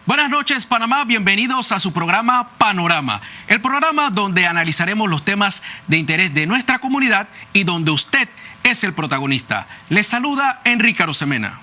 Buenas noches, Panamá. Bienvenidos a su programa Panorama, el programa donde analizaremos los temas de interés de nuestra comunidad y donde usted es el protagonista. Les saluda Enrique Arosemena.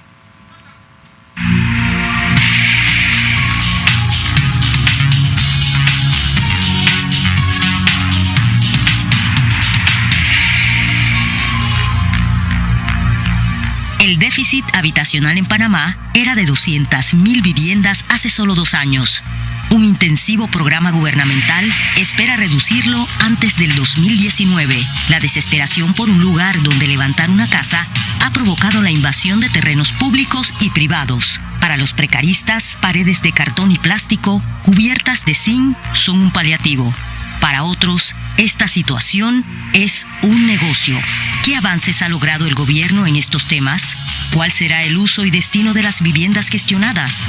El déficit habitacional en Panamá era de 200.000 viviendas hace solo 2 años. Un intensivo programa gubernamental espera reducirlo antes del 2019. La desesperación por un lugar donde levantar una casa ha provocado la invasión de terrenos públicos y privados. Para los precaristas, paredes de cartón y plástico cubiertas de zinc son un paliativo. Para otros, esta situación es un negocio. ¿Qué avances ha logrado el gobierno en estos temas? ¿Cuál será el uso y destino de las viviendas gestionadas?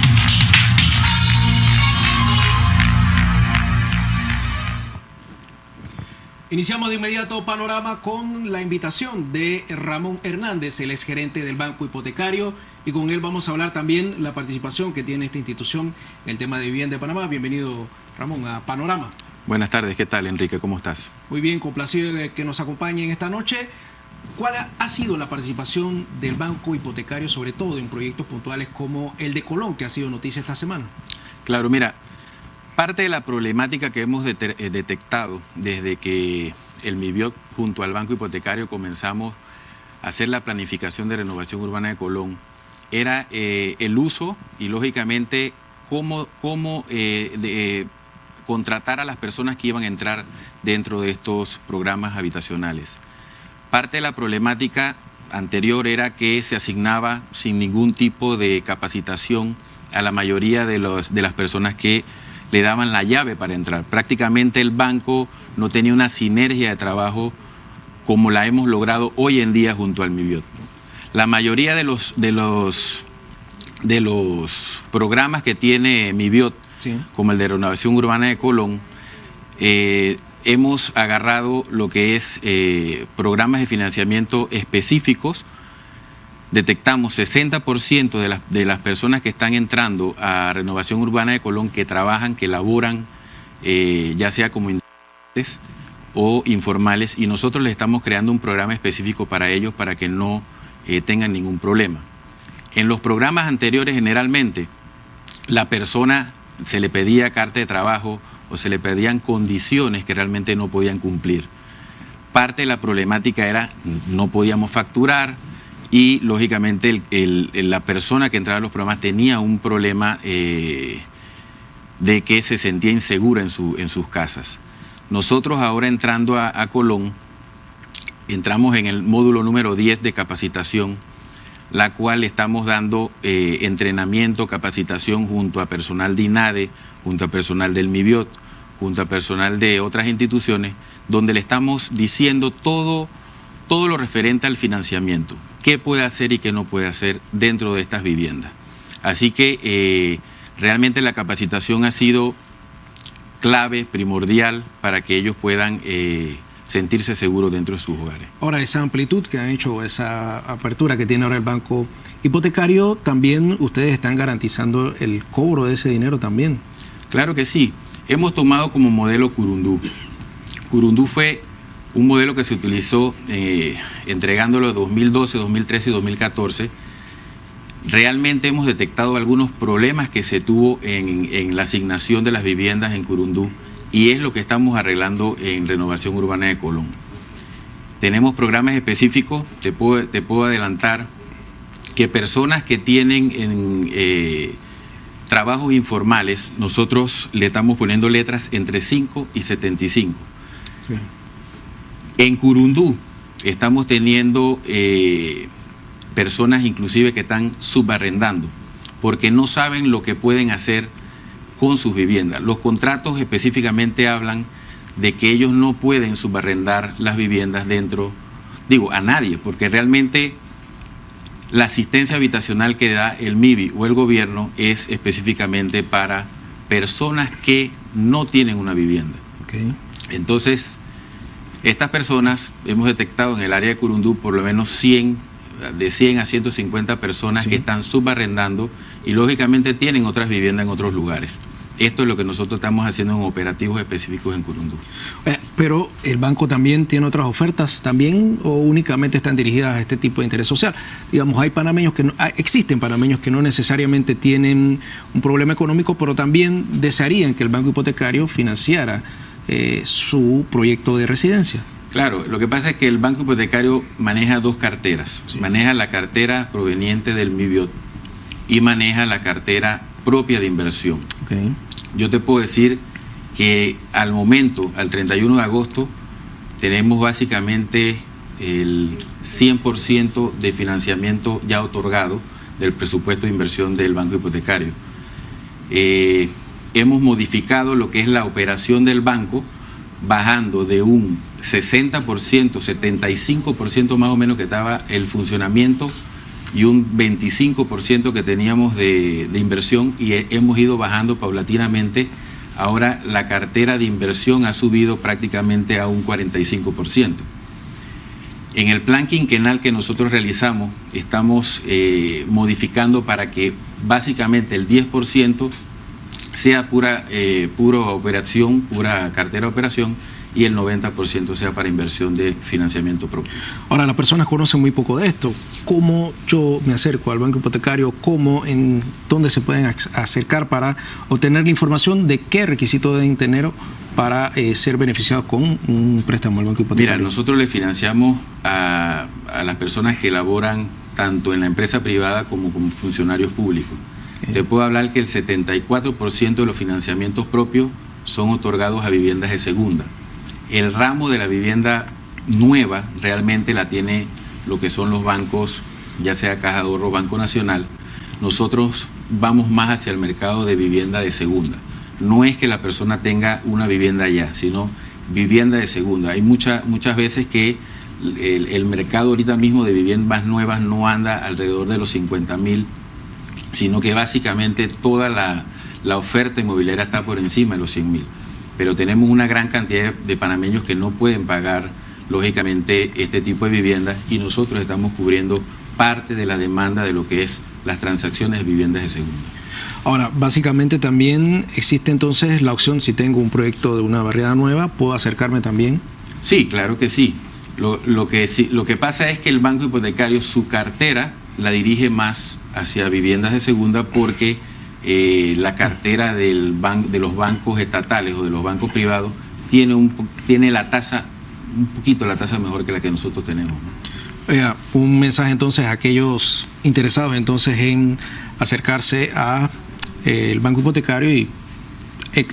Iniciamos de inmediato Panorama con la invitación de Ramón Hernández, el exgerente del Banco Hipotecario, y con él vamos a hablar también la participación que tiene esta institución en el tema de vivienda de Panamá. Bienvenido, Ramón, a Panorama. Buenas tardes, ¿qué tal, Enrique? ¿Cómo estás? Muy bien, complacido de que nos acompañen esta noche. ¿Cuál ha sido la participación del Banco Hipotecario, sobre todo en proyectos puntuales como el de Colón, que ha sido noticia esta semana? Claro, mira, parte de la problemática que hemos detectado desde que el MIBIOT junto al Banco Hipotecario comenzamos a hacer la planificación de renovación urbana de Colón era el uso y, lógicamente, cómo contratar a las personas que iban a entrar dentro de estos programas habitacionales. Parte de la problemática anterior era que se asignaba sin ningún tipo de capacitación a la mayoría de las personas que le daban la llave para entrar. Prácticamente el banco no tenía una sinergia de trabajo como la hemos logrado hoy en día junto al MIBIOT. La mayoría de los programas que tiene MIBIOT, sí, como el de renovación urbana de Colón, hemos agarrado lo que es programas de financiamiento específicos. Detectamos 60% de las personas que están entrando a renovación urbana de Colón que trabajan, que laboran, ya sea como individuales o informales, y nosotros les estamos creando un programa específico para ellos para que no tengan ningún problema. En los programas anteriores, generalmente, la persona se le pedía carta de trabajo o se le pedían condiciones que realmente no podían cumplir. Parte de la problemática era no podíamos facturar y, lógicamente, la persona que entraba a los programas tenía un problema de que se sentía insegura en sus casas. Nosotros ahora, entrando a Colón, entramos en el módulo número 10 de capacitación, la cual estamos dando entrenamiento, capacitación junto a personal de INADE, junto a personal del MIBIOT, junto a personal de otras instituciones, donde le estamos diciendo todo lo referente al financiamiento, qué puede hacer y qué no puede hacer dentro de estas viviendas. Así que realmente la capacitación ha sido clave, primordial, para que ellos puedan sentirse seguros dentro de sus hogares. Ahora, esa amplitud que han hecho, esa apertura que tiene ahora el Banco Hipotecario, también ustedes están garantizando el cobro de ese dinero también. Claro que sí. Hemos tomado como modelo Curundú. Curundú fue un modelo que se utilizó entregándolo en 2012, 2013 y 2014. Realmente hemos detectado algunos problemas que se tuvo en la asignación de las viviendas en Curundú, y es lo que estamos arreglando en renovación urbana de Colón. Tenemos programas específicos. Te puedo adelantar que personas que tienen trabajos informales, nosotros le estamos poniendo letras entre 5 y 75. Sí. En Curundú estamos teniendo personas inclusive que están subarrendando porque no saben lo que pueden hacer con sus viviendas. Los contratos específicamente hablan de que ellos no pueden subarrendar las viviendas a nadie, porque realmente la asistencia habitacional que da el MIBI o el gobierno es específicamente para personas que no tienen una vivienda. Okay. Entonces, estas personas, hemos detectado en el área de Curundú por lo menos de 100 a 150 personas, sí, que están subarrendando y lógicamente tienen otras viviendas en otros lugares. Esto es lo que nosotros estamos haciendo en operativos específicos en Curundú. Pero el banco también tiene otras ofertas también, o únicamente están dirigidas a este tipo de interés social. Digamos, hay panameños que existen panameños que no necesariamente tienen un problema económico, pero también desearían que el banco hipotecario financiara su proyecto de residencia. Claro, lo que pasa es que el banco hipotecario maneja dos carteras. Sí. Maneja la cartera proveniente del MIBIOT y maneja la cartera propia de inversión. Okay. Yo te puedo decir que al momento, al 31 de agosto, tenemos básicamente el 100% de financiamiento ya otorgado del presupuesto de inversión del banco hipotecario. Hemos modificado lo que es la operación del banco, bajando de un 60%, 75% más o menos que estaba el funcionamiento, y un 25% que teníamos de inversión, y hemos ido bajando paulatinamente. Ahora la cartera de inversión ha subido prácticamente a un 45%. En el plan quinquenal que nosotros realizamos, estamos modificando para que básicamente el 10% sea pura operación, pura cartera de operación, y el 90% sea para inversión de financiamiento propio. Ahora, las personas conocen muy poco de esto. ¿Cómo yo me acerco al banco hipotecario? ¿Dónde se pueden acercar para obtener la información de qué requisitos deben tener para ser beneficiados con un préstamo al banco hipotecario? Mira, nosotros le financiamos a las personas que laboran tanto en la empresa privada como funcionarios públicos. Te puedo hablar que el 74% de los financiamientos propios son otorgados a viviendas de segunda. El ramo de la vivienda nueva realmente la tiene lo que son los bancos, ya sea Caja de Ahorro o Banco Nacional. Nosotros vamos más hacia el mercado de vivienda de segunda. No es que la persona tenga una vivienda ya, sino vivienda de segunda. Hay muchas veces que el mercado ahorita mismo de viviendas nuevas no anda alrededor de los 50.000, sino que básicamente toda la oferta inmobiliaria está por encima de los 100.000. Pero tenemos una gran cantidad de panameños que no pueden pagar, lógicamente, este tipo de viviendas, y nosotros estamos cubriendo parte de la demanda de lo que es las transacciones de viviendas de segunda. Ahora, básicamente también existe entonces la opción, si tengo un proyecto de una barriada nueva, ¿puedo acercarme también? Sí, claro que sí. Lo que pasa es que el banco hipotecario, su cartera la dirige más hacia viviendas de segunda, porque la cartera de los bancos estatales o de los bancos privados tiene la tasa, un poquito la tasa mejor que la que nosotros tenemos, ¿no? Un mensaje entonces a aquellos interesados entonces en acercarse a el banco hipotecario y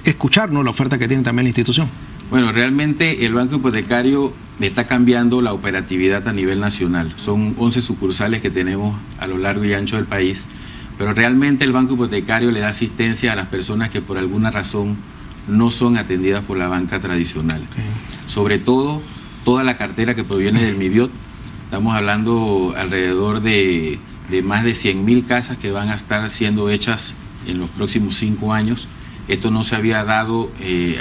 escuchar, ¿no?, la oferta que tiene también la institución. Bueno, realmente el banco hipotecario está cambiando la operatividad a nivel nacional. Son 11 sucursales que tenemos a lo largo y ancho del país. Pero realmente el banco hipotecario le da asistencia a las personas que por alguna razón no son atendidas por la banca tradicional. Okay. Sobre todo, toda la cartera que proviene del MIBIOT. Estamos hablando alrededor de más de 100.000 casas que van a estar siendo hechas en los próximos 5 años. Esto no se había dado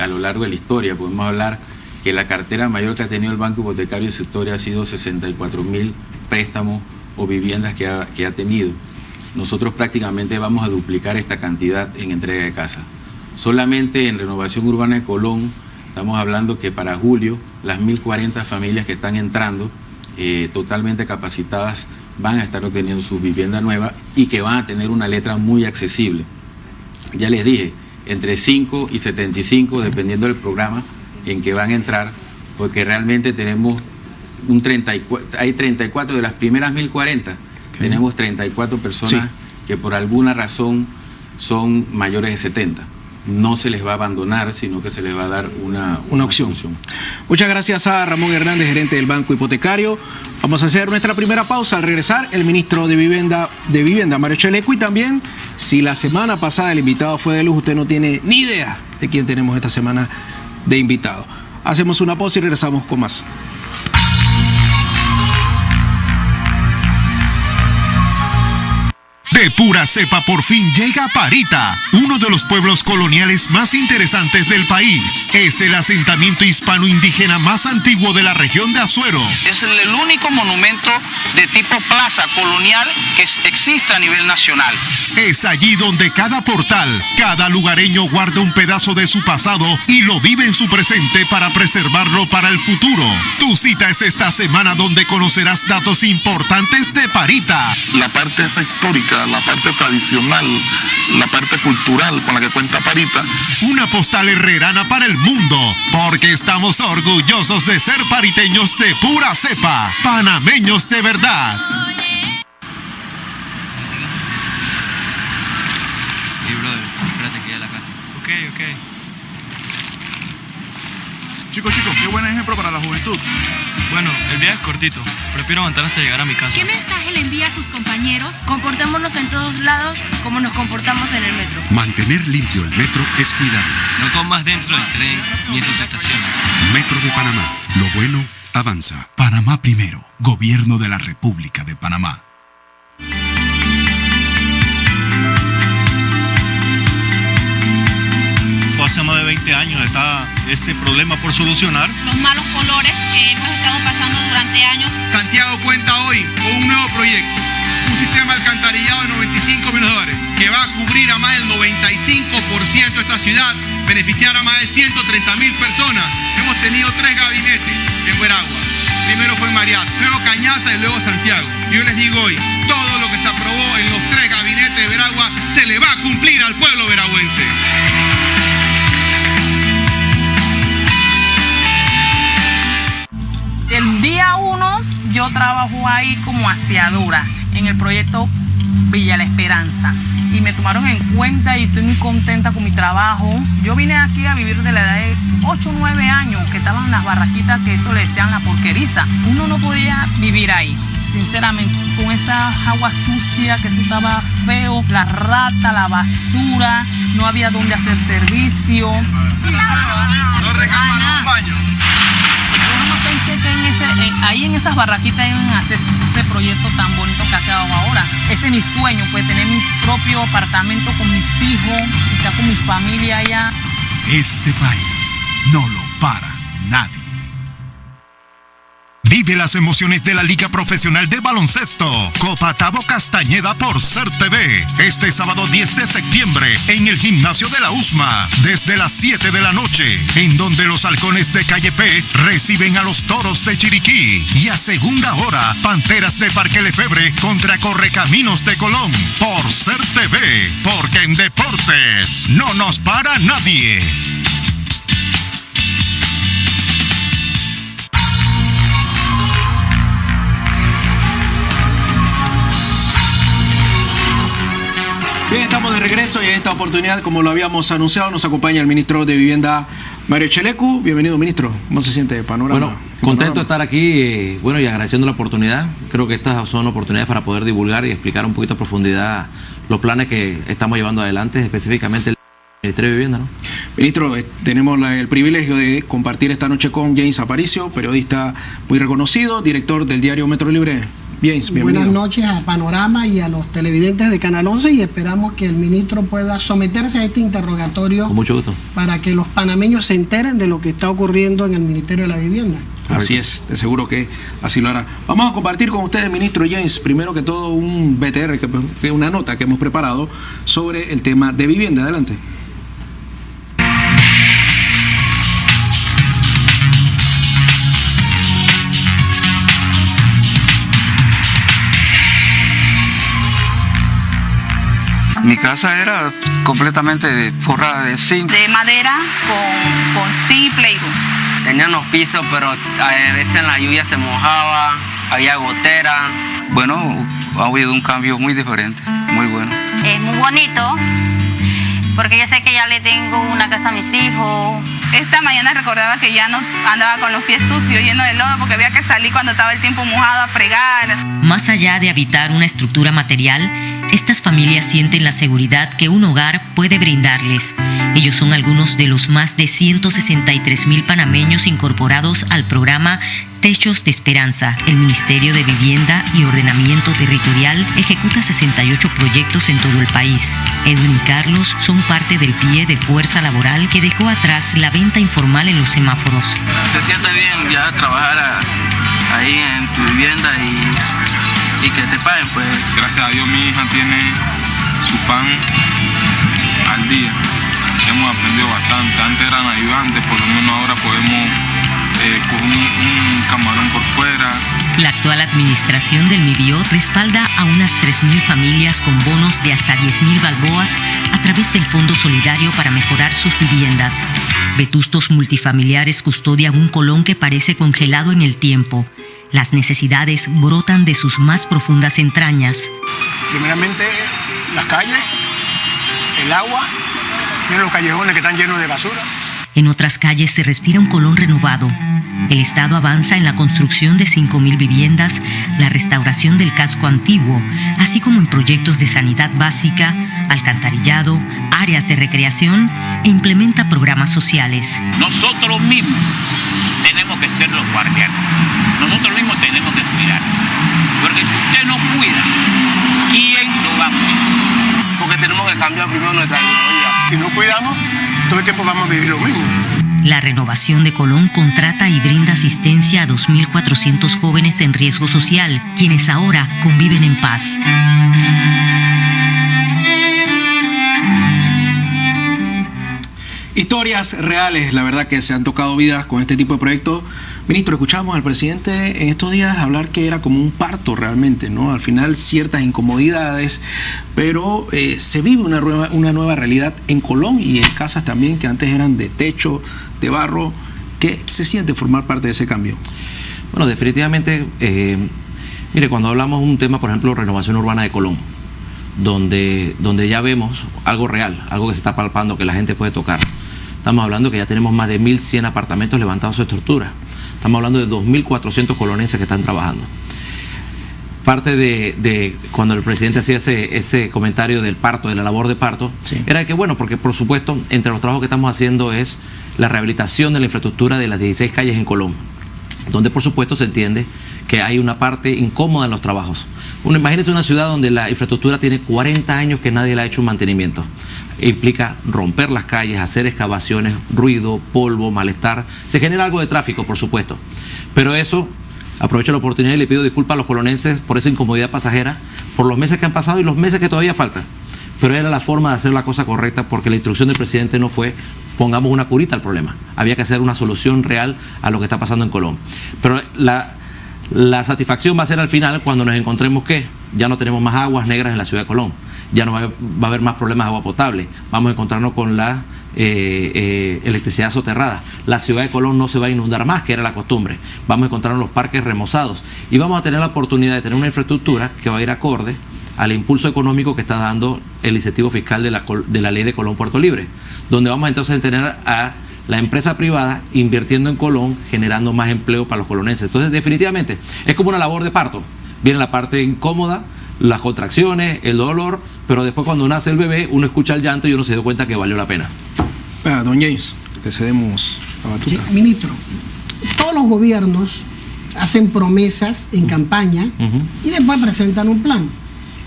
a lo largo de la historia. Podemos hablar que la cartera mayor que ha tenido el banco hipotecario en su historia ha sido 64.000 préstamos o viviendas que ha tenido. Nosotros prácticamente vamos a duplicar esta cantidad en entrega de casa. Solamente en Renovación Urbana de Colón, estamos hablando que para julio las 1.040 familias que están entrando totalmente capacitadas van a estar obteniendo su vivienda nueva, y que van a tener una letra muy accesible. Ya les dije, entre 5 y 75, dependiendo del programa en que van a entrar, porque realmente tenemos hay 34 de las primeras 1.040. Tenemos 34 personas que por alguna razón son mayores de 70. No se les va a abandonar, sino que se les va a dar una opción. Muchas gracias a Ramón Hernández, gerente del Banco Hipotecario. Vamos a hacer nuestra primera pausa. Al regresar, el ministro de Vivienda, Mario Chaleco, y también, si la semana pasada el invitado fue de luz, usted no tiene ni idea de quién tenemos esta semana de invitado. Hacemos una pausa y regresamos con más. De pura cepa por fin llega a Parita, uno de los pueblos coloniales más interesantes del país. Es el asentamiento hispano-indígena más antiguo de la región de Azuero. Es el único monumento de tipo plaza colonial que existe a nivel nacional. Es allí donde cada portal, cada lugareño guarda un pedazo de su pasado y lo vive en su presente para preservarlo para el futuro. Tu cita es esta semana donde conocerás datos importantes de Parita. La parte esa histórica, la parte tradicional, la parte cultural con la que cuenta Parita. Una postal herrerana para el mundo, porque estamos orgullosos de ser pariteños de pura cepa, panameños de verdad. Hey brother, espérate que ya la casa. Ok. Chicos, qué buen ejemplo para la juventud. Bueno, el viaje es cortito. Prefiero aguantar hasta llegar a mi casa. ¿Qué mensaje le envía a sus compañeros? Comportémonos en todos lados como nos comportamos en el metro. Mantener limpio el metro es cuidarlo. No comas dentro del tren ni en sus estaciones. Metro de Panamá. Lo bueno avanza. Panamá Primero. Gobierno de la República de Panamá. Hace más de 20 años está este problema por solucionar. Los malos colores que hemos estado pasando durante años. Santiago cuenta hoy con un nuevo proyecto, un sistema de alcantarillado de 95 millones de dólares que va a cubrir a más del 95% de esta ciudad, beneficiar a más de 130.000 personas. Hemos tenido 3 gabinetes en Veragua. Primero fue Mariat, luego Cañaza y luego Santiago. Y yo les digo hoy, todo lo que se aprobó en los 3 gabinetes de Veragua se le va a cumplir al pueblo veragüense. El día 1 yo trabajo ahí como aseadora en el proyecto Villa La Esperanza y me tomaron en cuenta y estoy muy contenta con mi trabajo. Yo vine aquí a vivir de la edad de 8 o 9 años, que estaban en las barraquitas, que eso le decían la porqueriza. Uno no podía vivir ahí, sinceramente, con esa agua sucia, que eso estaba feo, la rata, la basura, no había donde hacer servicio. No reclaman un baño. Pensé que ahí en esas barraquitas iban a hacer este proyecto tan bonito que ha quedado ahora. Ese es mi sueño, pues tener mi propio apartamento con mis hijos, estar con mi familia allá. Este país no lo para nadie. Vive las emociones de la Liga Profesional de Baloncesto, Copa Tabo Castañeda por Ser TV, este sábado 10 de septiembre en el gimnasio de la USMA, desde las 7 de la noche, en donde los halcones de Calle P reciben a los toros de Chiriquí, y a segunda hora, Panteras de Parque Lefebre contra Correcaminos de Colón, por Ser TV, porque en deportes no nos para nadie. Bien, estamos de regreso y en esta oportunidad, como lo habíamos anunciado, nos acompaña el ministro de Vivienda, Mario Chelecu. Bienvenido, ministro. ¿Cómo se siente Panorama? Bueno, contento de estar aquí, y agradeciendo la oportunidad. Creo que estas son oportunidades para poder divulgar y explicar un poquito a profundidad los planes que estamos llevando adelante, específicamente el Ministerio de Vivienda, ¿no? Ministro, tenemos el privilegio de compartir esta noche con James Aparicio, periodista muy reconocido, director del diario Metro Libre. James, bienvenido. Buenas noches a Panorama y a los televidentes de Canal 11, y esperamos que el ministro pueda someterse a este interrogatorio. Con mucho gusto. Para que los panameños se enteren de lo que está ocurriendo en el Ministerio de la Vivienda. Así es, de seguro que así lo hará. Vamos a compartir con ustedes, ministro James, primero que todo un BTR, que es una nota que hemos preparado sobre el tema de vivienda. Adelante. Mi casa era completamente forrada de zinc. De madera con zinc y playwood. Tenían los pisos, pero a veces en la lluvia se mojaba, había gotera. Bueno, ha habido un cambio muy diferente, muy bueno. Es muy bonito, porque yo sé que ya le tengo una casa a mis hijos. Esta mañana recordaba que ya no andaba con los pies sucios, llenos de lodo, porque había que salir cuando estaba el tiempo mojado a fregar. Más allá de habitar una estructura material, estas familias sienten la seguridad que un hogar puede brindarles. Ellos son algunos de los más de 163,000 panameños incorporados al programa Techos de Esperanza. El Ministerio de Vivienda y Ordenamiento Territorial ejecuta 68 proyectos en todo el país. Edwin y Carlos son parte del pie de fuerza laboral que dejó atrás la venta informal en los semáforos. Se siente bien ya trabajar ahí en tu vivienda y que te paguen, pues. Gracias a Dios mi hija tiene su pan al día. Hemos aprendido bastante. Antes eran ayudantes, por lo menos ahora podemos con un camarón por fuera. La actual administración del MIBIO respalda a unas 3,000 familias con bonos de hasta 10,000 balboas a través del Fondo Solidario para mejorar sus viviendas. Vetustos multifamiliares custodian un Colón que parece congelado en el tiempo. Las necesidades brotan de sus más profundas entrañas. Primeramente, las calles, el agua, miren los callejones que están llenos de basura. En otras calles se respira un Colón renovado. El Estado avanza en la construcción de 5,000 viviendas, la restauración del casco antiguo, así como en proyectos de sanidad básica, alcantarillado, áreas de recreación e implementa programas sociales. Nosotros mismos tenemos que ser los guardianes. Nosotros mismos tenemos que cuidar. Porque si usted no cuida, ¿quién lo va a cuidar? Porque tenemos que cambiar primero nuestra ideología. Si no cuidamos, todo el tiempo vamos a vivir lo mismo. La renovación de Colón contrata y brinda asistencia a 2,400 jóvenes en riesgo social, quienes ahora conviven en paz. Historias reales, la verdad que se han tocado vidas con este tipo de proyectos. Ministro, escuchamos al presidente en estos días hablar que era como un parto realmente, ¿no? Al final ciertas incomodidades, pero se vive una nueva realidad en Colón y en casas también que antes eran de techo, de barro. ¿Qué se siente formar parte de ese cambio? Bueno, definitivamente, mire, cuando hablamos de un tema, por ejemplo, renovación urbana de Colón, donde ya vemos algo real, algo que se está palpando, que la gente puede tocar. Estamos hablando que ya tenemos más de 1.100 apartamentos levantados su estructura. Estamos hablando de 2.400 colonenses que están trabajando. Parte de cuando el presidente hacía ese comentario del parto, de la labor de parto, sí, era que, bueno, porque por supuesto, entre los trabajos que estamos haciendo es la rehabilitación de la infraestructura de las 16 calles en Colón, donde por supuesto se entiende que hay una parte incómoda en los trabajos. Imagínense una ciudad donde la infraestructura tiene 40 años que nadie le ha hecho un mantenimiento. Implica romper las calles, hacer excavaciones, ruido, polvo, malestar. Se genera algo de tráfico, por supuesto. Pero eso, aprovecho la oportunidad y le pido disculpas a los colonenses por esa incomodidad pasajera, por los meses que han pasado y los meses que todavía faltan. Pero era la forma de hacer la cosa correcta, porque la instrucción del presidente no fue pongamos una curita al problema. Había que hacer una solución real a lo que está pasando en Colón. Pero la satisfacción va a ser al final cuando nos encontremos que ya no tenemos más aguas negras en la ciudad de Colón. Ya no va a haber más problemas de agua potable. Vamos a encontrarnos con la electricidad soterrada. La ciudad de Colón no se va a inundar más, que era la costumbre. Vamos a encontrarnos los parques remozados. Y vamos a tener la oportunidad de tener una infraestructura que va a ir acorde al impulso económico que está dando el incentivo fiscal de la ley de Colón Puerto Libre, donde vamos entonces a tener a la empresa privada invirtiendo en Colón, generando más empleo para los colonenses. Entonces, definitivamente, es como una labor de parto. Viene la parte incómoda, las contracciones, el dolor, pero después cuando nace el bebé, uno escucha el llanto y uno se da cuenta que valió la pena. Don James, le cedemos la batuta. Sí, ministro, todos los gobiernos hacen promesas en campaña y después presentan un plan.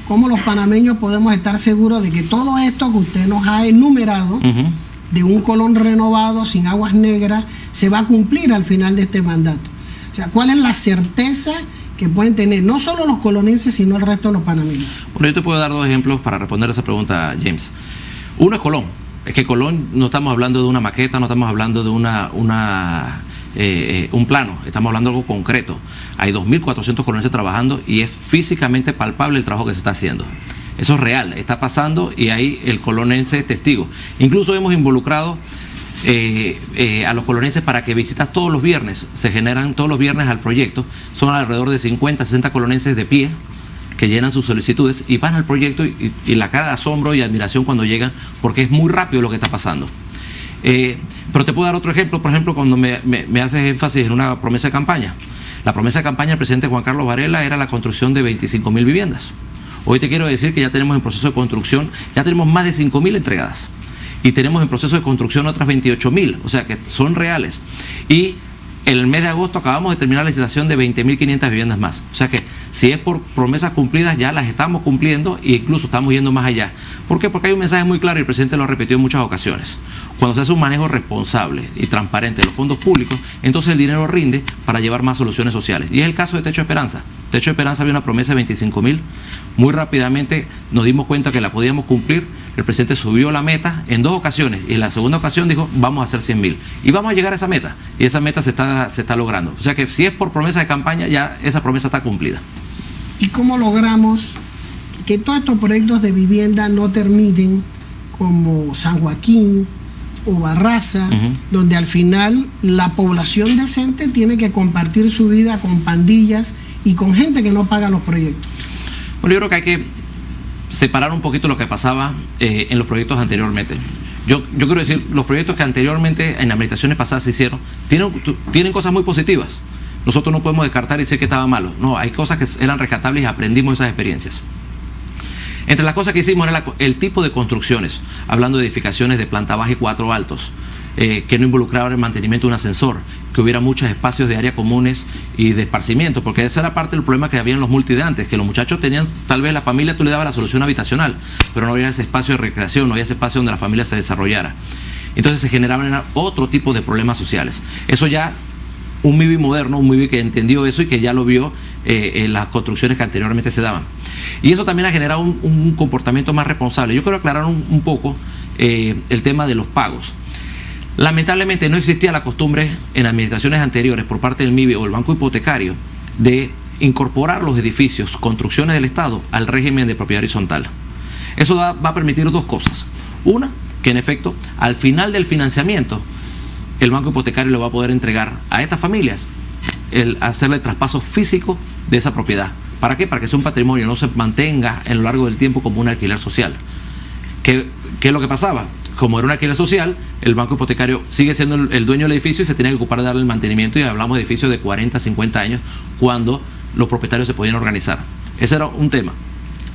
¿Cómo los panameños podemos estar seguros de que todo esto que usted nos ha enumerado, de un Colón renovado, sin aguas negras, se va a cumplir al final de este mandato? O sea, ¿cuál es la certeza que pueden tener no solo los colonenses, sino el resto de los panameños? Bueno, yo te puedo dar dos ejemplos para responder a esa pregunta, James. Uno es Colón. Es que Colón no estamos hablando de una maqueta, no estamos hablando de un plano, estamos hablando de algo concreto. Hay 2.400 colonenses trabajando y es físicamente palpable el trabajo que se está haciendo. Eso es real, está pasando y ahí el colonense es testigo. Incluso hemos involucrado a los colonenses para que visitas todos los viernes. Se generan todos los viernes al proyecto. Son alrededor de 50, 60 colonenses de pie que llenan sus solicitudes y van al proyecto y la cara de asombro y admiración cuando llegan, porque es muy rápido lo que está pasando. Pero te puedo dar otro ejemplo, por ejemplo, cuando me haces énfasis en una promesa de campaña. La promesa de campaña del presidente Juan Carlos Varela era la construcción de 25.000 viviendas. Hoy te quiero decir que ya tenemos en proceso de construcción, ya tenemos más de 5.000 entregadas. Y tenemos en proceso de construcción otras 28.000, o sea que son reales. Y en el mes de agosto acabamos de terminar la licitación de 20.500 viviendas más. O sea que si es por promesas cumplidas, ya las estamos cumpliendo e incluso estamos yendo más allá. ¿Por qué? Porque hay un mensaje muy claro y el presidente lo ha repetido en muchas ocasiones. Cuando se hace un manejo responsable y transparente de los fondos públicos, entonces el dinero rinde para llevar más soluciones sociales. Y es el caso de Techo Esperanza. Techo Esperanza había una promesa de 25.000. Muy rápidamente nos dimos cuenta que la podíamos cumplir. El presidente subió la meta en 2 ocasiones y en la segunda ocasión dijo, vamos a hacer 100.000. Y vamos a llegar a esa meta. Y esa meta se está logrando. O sea que si es por promesa de campaña, ya esa promesa está cumplida. ¿Y cómo logramos que todos estos proyectos de vivienda no terminen como San Joaquín o Barraza, donde al final la población decente tiene que compartir su vida con pandillas y con gente que no paga los proyectos? Bueno, yo creo que hay que separar un poquito lo que pasaba en los proyectos anteriormente. Yo quiero decir, los proyectos que anteriormente en administraciones pasadas se hicieron tienen cosas muy positivas. Nosotros no podemos descartar y decir que estaba malo. No, hay cosas que eran rescatables y aprendimos esas experiencias. Entre las cosas que hicimos era el tipo de construcciones, hablando de edificaciones de planta baja y 4 altos, que no involucraban el mantenimiento de un ascensor, que hubiera muchos espacios de áreas comunes y de esparcimiento, porque esa era parte del problema que había en los multi de antes, que los muchachos tenían, tal vez la familia tú le dabas la solución habitacional, pero no había ese espacio de recreación, no había ese espacio donde la familia se desarrollara. Entonces se generaban otro tipo de problemas sociales. Eso ya, un MIBI moderno, un MIBI que entendió eso y que ya lo vio en las construcciones que anteriormente se daban. Y eso también ha generado un comportamiento más responsable. Yo quiero aclarar un poco el tema de los pagos. Lamentablemente no existía la costumbre en administraciones anteriores por parte del MIBI o el Banco Hipotecario de incorporar los edificios, construcciones del Estado al régimen de propiedad horizontal. Eso va a permitir 2 cosas. Una, que en efecto, al final del financiamiento, el Banco Hipotecario le va a poder entregar a estas familias hacerle el traspaso físico de esa propiedad. ¿Para qué? Para que sea un patrimonio, no se mantenga a lo largo del tiempo como un alquiler social. ¿Qué es lo que pasaba? Como era un alquiler social, el Banco Hipotecario sigue siendo el dueño del edificio y se tiene que ocupar de darle el mantenimiento, y hablamos de edificios de 40, 50 años, cuando los propietarios se podían organizar. Ese era un tema.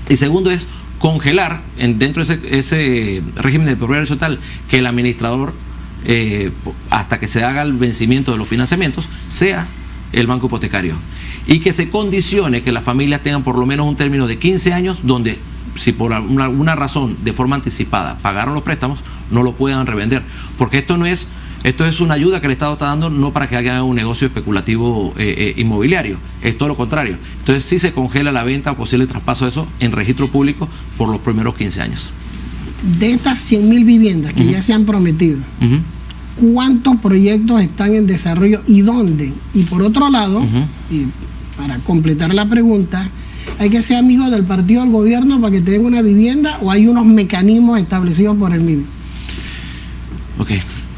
Y segundo es congelar dentro de ese régimen de propiedad horizontal que el administrador, hasta que se haga el vencimiento de los financiamientos, sea el Banco Hipotecario, y que se condicione que las familias tengan por lo menos un término de 15 años donde, si por alguna razón de forma anticipada pagaron los préstamos, no lo puedan revender, porque esto es una ayuda que el Estado está dando, no para que haga un negocio especulativo inmobiliario, es todo lo contrario. Entonces sí se congela la venta o posible traspaso de eso en registro público por los primeros 15 años. De estas 100.000 viviendas que ya se han prometido, ¿cuántos proyectos están en desarrollo y dónde? Y por otro lado, y para completar la pregunta, ¿hay que ser amigo del partido del gobierno para que te den una vivienda o hay unos mecanismos establecidos por el MIBI? Ok,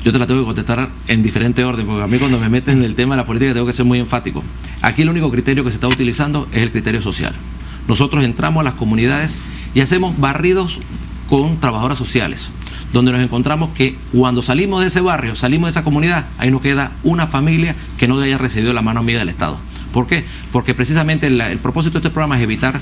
yo te la tengo que contestar en diferente orden, porque a mí cuando me meten en el tema de la política tengo que ser muy enfático. Aquí el único criterio que se está utilizando es el criterio social. Nosotros entramos a las comunidades y hacemos barridos con trabajadoras sociales, donde nos encontramos que cuando salimos de ese barrio, salimos de esa comunidad, ahí nos queda una familia que no haya recibido la mano amiga del Estado. ¿Por qué? Porque precisamente el propósito de este programa es evitar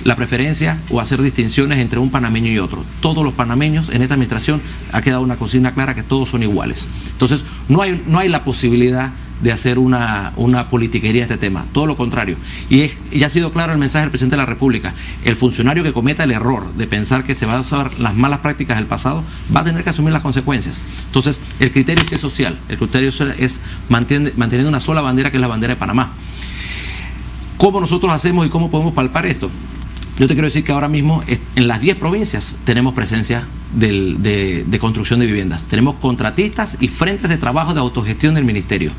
la preferencia o hacer distinciones entre un panameño y otro. Todos los panameños en esta administración ha quedado una consigna clara que todos son iguales. Entonces no hay la posibilidad de hacer una politiquería en este tema, todo lo contrario. Y ha sido claro el mensaje del presidente de la República: el funcionario que cometa el error de pensar que se va a usar las malas prácticas del pasado va a tener que asumir las consecuencias. Entonces el criterio es social, el criterio es manteniendo una sola bandera, que es la bandera de Panamá. ¿Cómo nosotros hacemos y cómo podemos palpar esto? Yo te quiero decir que ahora mismo en las 10 provincias tenemos presencia de construcción de viviendas. Tenemos contratistas y frentes de trabajo de autogestión del ministerio.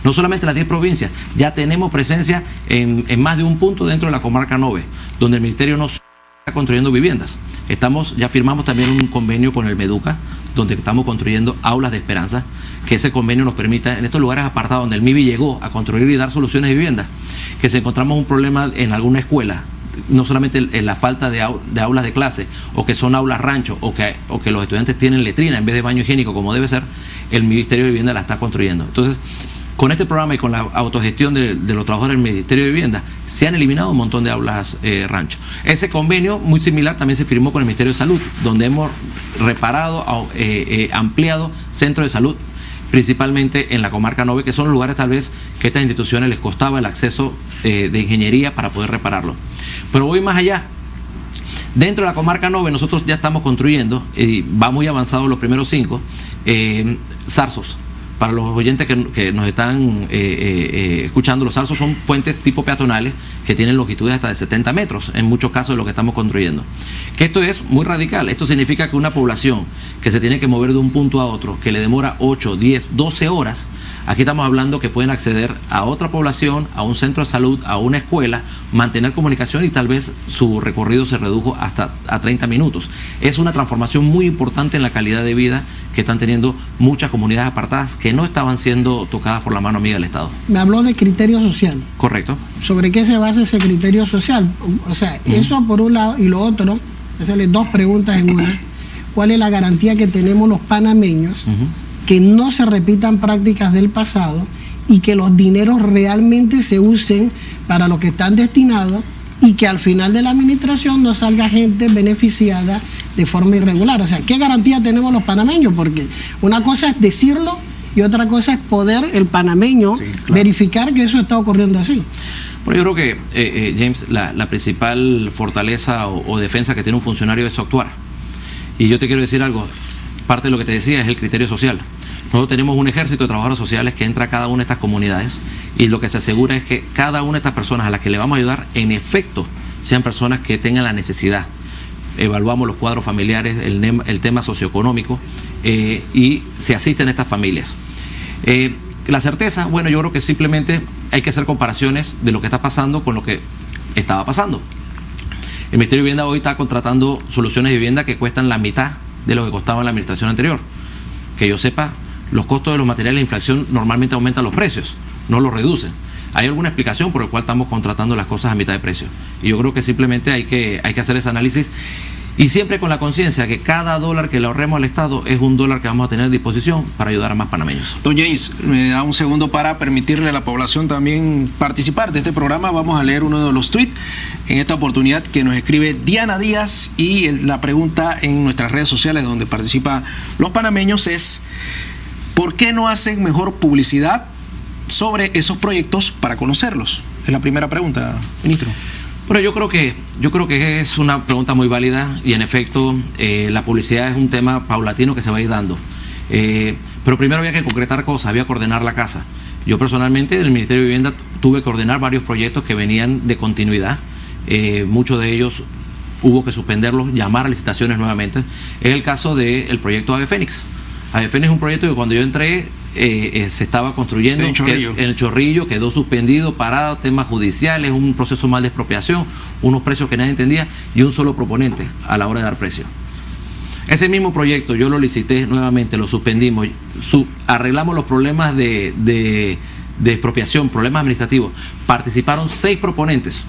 No solamente en las 10 provincias, ya tenemos presencia en más de un punto dentro de la comarca 9, donde el ministerio no está construyendo viviendas. Ya firmamos también un convenio con el Meduca, donde estamos construyendo aulas de esperanza, que ese convenio nos permita, en estos lugares apartados donde el MIBI llegó a construir y dar soluciones de vivienda, que si encontramos un problema en alguna escuela, no solamente en la falta de aulas de clase, o que son aulas rancho, o que los estudiantes tienen letrina en vez de baño higiénico como debe ser, el Ministerio de Vivienda la está construyendo. Entonces, con este programa y con la autogestión de los trabajadores del Ministerio de Vivienda, se han eliminado un montón de aulas rancho. Ese convenio, muy similar, también se firmó con el Ministerio de Salud, donde hemos reparado, ampliado centros de salud, principalmente en la comarca 9, que son los lugares tal vez que a estas instituciones les costaba el acceso de ingeniería para poder repararlo. Pero voy más allá. Dentro de la comarca 9 nosotros ya estamos construyendo, y va muy avanzado los primeros 5, zarzos. Para los oyentes que nos están escuchando, los zarzos son puentes tipo peatonales que tienen longitudes hasta de 70 metros, en muchos casos de lo que estamos construyendo. Que esto es muy radical. Esto significa que una población que se tiene que mover de un punto a otro, que le demora 8, 10, 12 horas, aquí estamos hablando que pueden acceder a otra población, a un centro de salud, a una escuela, mantener comunicación y tal vez su recorrido se redujo hasta a 30 minutos. Es una transformación muy importante en la calidad de vida que están teniendo muchas comunidades apartadas que no estaban siendo tocadas por la mano amiga del Estado. Me habló de criterio social. Correcto. ¿Sobre qué se basa ese criterio social? O sea, eso por un lado, y lo otro, hacerle dos preguntas en una. ¿Cuál es la garantía que tenemos los panameños que no se repitan prácticas del pasado y que los dineros realmente se usen para lo que están destinados y que al final de la administración no salga gente beneficiada de forma irregular? O sea, ¿qué garantía tenemos los panameños? Porque una cosa es decirlo y otra cosa es poder el panameño verificar que eso está ocurriendo así. Bueno, yo creo que, James, la principal fortaleza o defensa que tiene un funcionario es su actuar. Y yo te quiero decir algo, parte de lo que te decía es el criterio social. Nosotros tenemos un ejército de trabajadores sociales que entra a cada una de estas comunidades y lo que se asegura es que cada una de estas personas a las que le vamos a ayudar, en efecto, sean personas que tengan la necesidad. Evaluamos los cuadros familiares, el tema socioeconómico y se asisten a estas familias. La certeza, bueno, yo creo que simplemente hay que hacer comparaciones de lo que está pasando con lo que estaba pasando. El Ministerio de Vivienda hoy está contratando soluciones de vivienda que cuestan la mitad de lo que costaba en la administración anterior. Que yo sepa, los costos de los materiales de inflación normalmente aumentan los precios, no los reducen. ¿Hay alguna explicación por la cual estamos contratando las cosas a mitad de precio? Y yo creo que simplemente hay que hacer ese análisis y siempre con la conciencia que cada dólar que le ahorremos al Estado es un dólar que vamos a tener a disposición para ayudar a más panameños. Don James, me da un segundo para permitirle a la población también participar de este programa. Vamos a leer uno de los tweets en esta oportunidad que nos escribe Diana Díaz y la pregunta en nuestras redes sociales donde participan los panameños es ¿por qué no hacen mejor publicidad sobre esos proyectos para conocerlos? Es la primera pregunta, ministro. Bueno, yo creo que es una pregunta muy válida y en efecto la publicidad es un tema paulatino que se va a ir dando. Pero primero había que concretar cosas, había que ordenar la casa. Yo personalmente en el Ministerio de Vivienda tuve que ordenar varios proyectos que venían de continuidad. Muchos de ellos hubo que suspenderlos, llamar a licitaciones nuevamente. Es el caso del proyecto Ave Fénix. Ave Fénix es un proyecto que cuando yo entré se estaba construyendo en el Chorrillo, quedó suspendido, parado, temas judiciales, un proceso mal de expropiación, unos precios que nadie entendía y un solo proponente a la hora de dar precio. Ese mismo proyecto yo lo licité nuevamente, lo suspendimos, arreglamos los problemas de expropiación, problemas administrativos, participaron 6 proponentes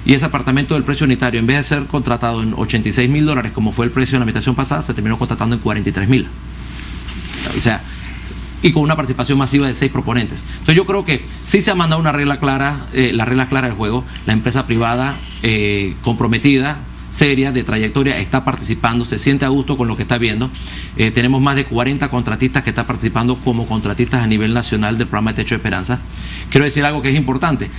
y ese apartamento del precio unitario, en vez de ser contratado en $86,000 como fue el precio de la administración pasada, se terminó contratando en $43,000. O sea, y con una participación masiva de 6 proponentes. Entonces yo creo que sí se ha mandado una regla clara, las reglas claras del juego. La empresa privada comprometida, seria, de trayectoria, está participando, se siente a gusto con lo que está viendo. Tenemos más de 40 contratistas que están participando como contratistas a nivel nacional del programa de Techo de Esperanza. Quiero decir algo que es importante.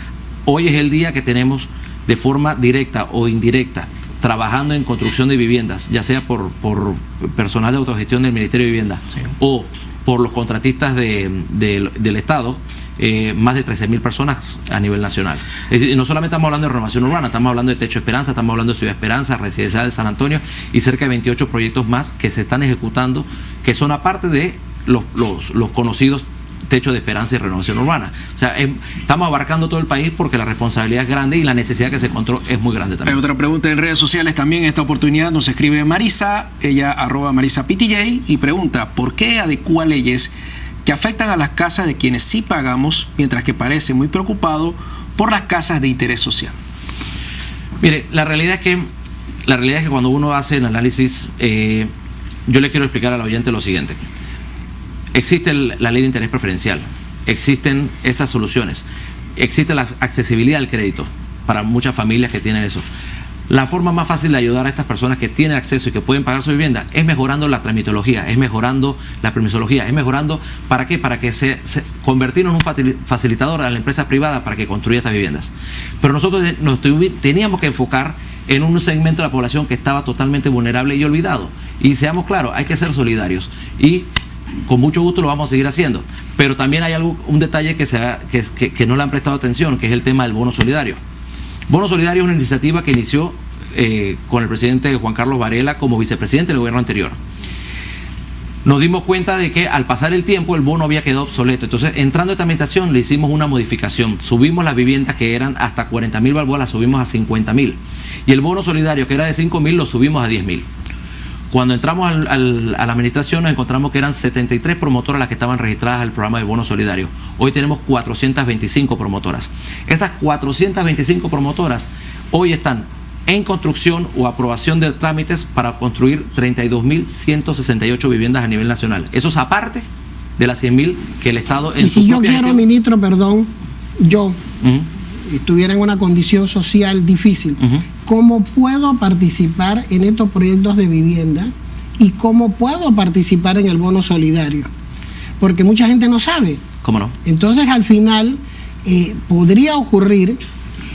Hoy es el día que tenemos de forma directa o indirecta trabajando en construcción de viviendas, ya sea por personal de autogestión del Ministerio de Vivienda o por los contratistas del Estado, más de 13.000 personas a nivel nacional. Y no solamente estamos hablando de renovación urbana, estamos hablando de Techo Esperanza, estamos hablando de Ciudad Esperanza, Residencial de San Antonio y cerca de 28 proyectos más que se están ejecutando, que son aparte de los conocidos Techo de Esperanza y Renovación Urbana. O sea, estamos abarcando todo el país porque la responsabilidad es grande y la necesidad que se encontró es muy grande también. Hay otra pregunta en redes sociales también. En esta oportunidad nos escribe Marisa, ella @MarisaPTJ y pregunta ¿por qué adecua leyes que afectan a las casas de quienes sí pagamos, mientras que parece muy preocupado por las casas de interés social? Mire, la realidad es que cuando uno hace el análisis, yo le quiero explicar al oyente lo siguiente. Existe la ley de interés preferencial existen esas soluciones. Existe la accesibilidad al crédito para muchas familias que tienen eso. La forma más fácil de ayudar a estas personas que tienen acceso y que pueden pagar su vivienda es mejorando la tramitología, es mejorando la permisología, es mejorando, ¿para qué? Para que se convertirnos en un facilitador a la empresa privada para que construya estas viviendas. Pero nosotros teníamos que enfocar en un segmento de la población que estaba totalmente vulnerable y olvidado. Y seamos claros, hay que ser solidarios. Y con mucho gusto lo vamos a seguir haciendo. Pero también hay un detalle que no le han prestado atención, que es el tema del bono solidario. Bono Solidario es una iniciativa que inició con el presidente Juan Carlos Varela como vicepresidente del gobierno anterior. Nos dimos cuenta de que al pasar el tiempo el bono había quedado obsoleto. Entonces, entrando a esta administración, le hicimos una modificación. Subimos las viviendas que eran hasta 40.000 balboas, las subimos a 50.000. Y el bono solidario, que era de 5.000, lo subimos a 10.000. Cuando entramos a la administración nos encontramos que eran 73 promotoras las que estaban registradas al programa del bono solidario. Hoy tenemos 425 promotoras. Esas 425 promotoras hoy están en construcción o aprobación de trámites para construir 32.168 viviendas a nivel nacional. Eso es aparte de las 100.000 que el Estado... Y si yo quiero, ministro, perdón, yo estuviera en una condición social difícil, ¿cómo puedo participar en estos proyectos de vivienda y cómo puedo participar en el bono solidario? Porque mucha gente no sabe. ¿Cómo no? Entonces, al final, podría ocurrir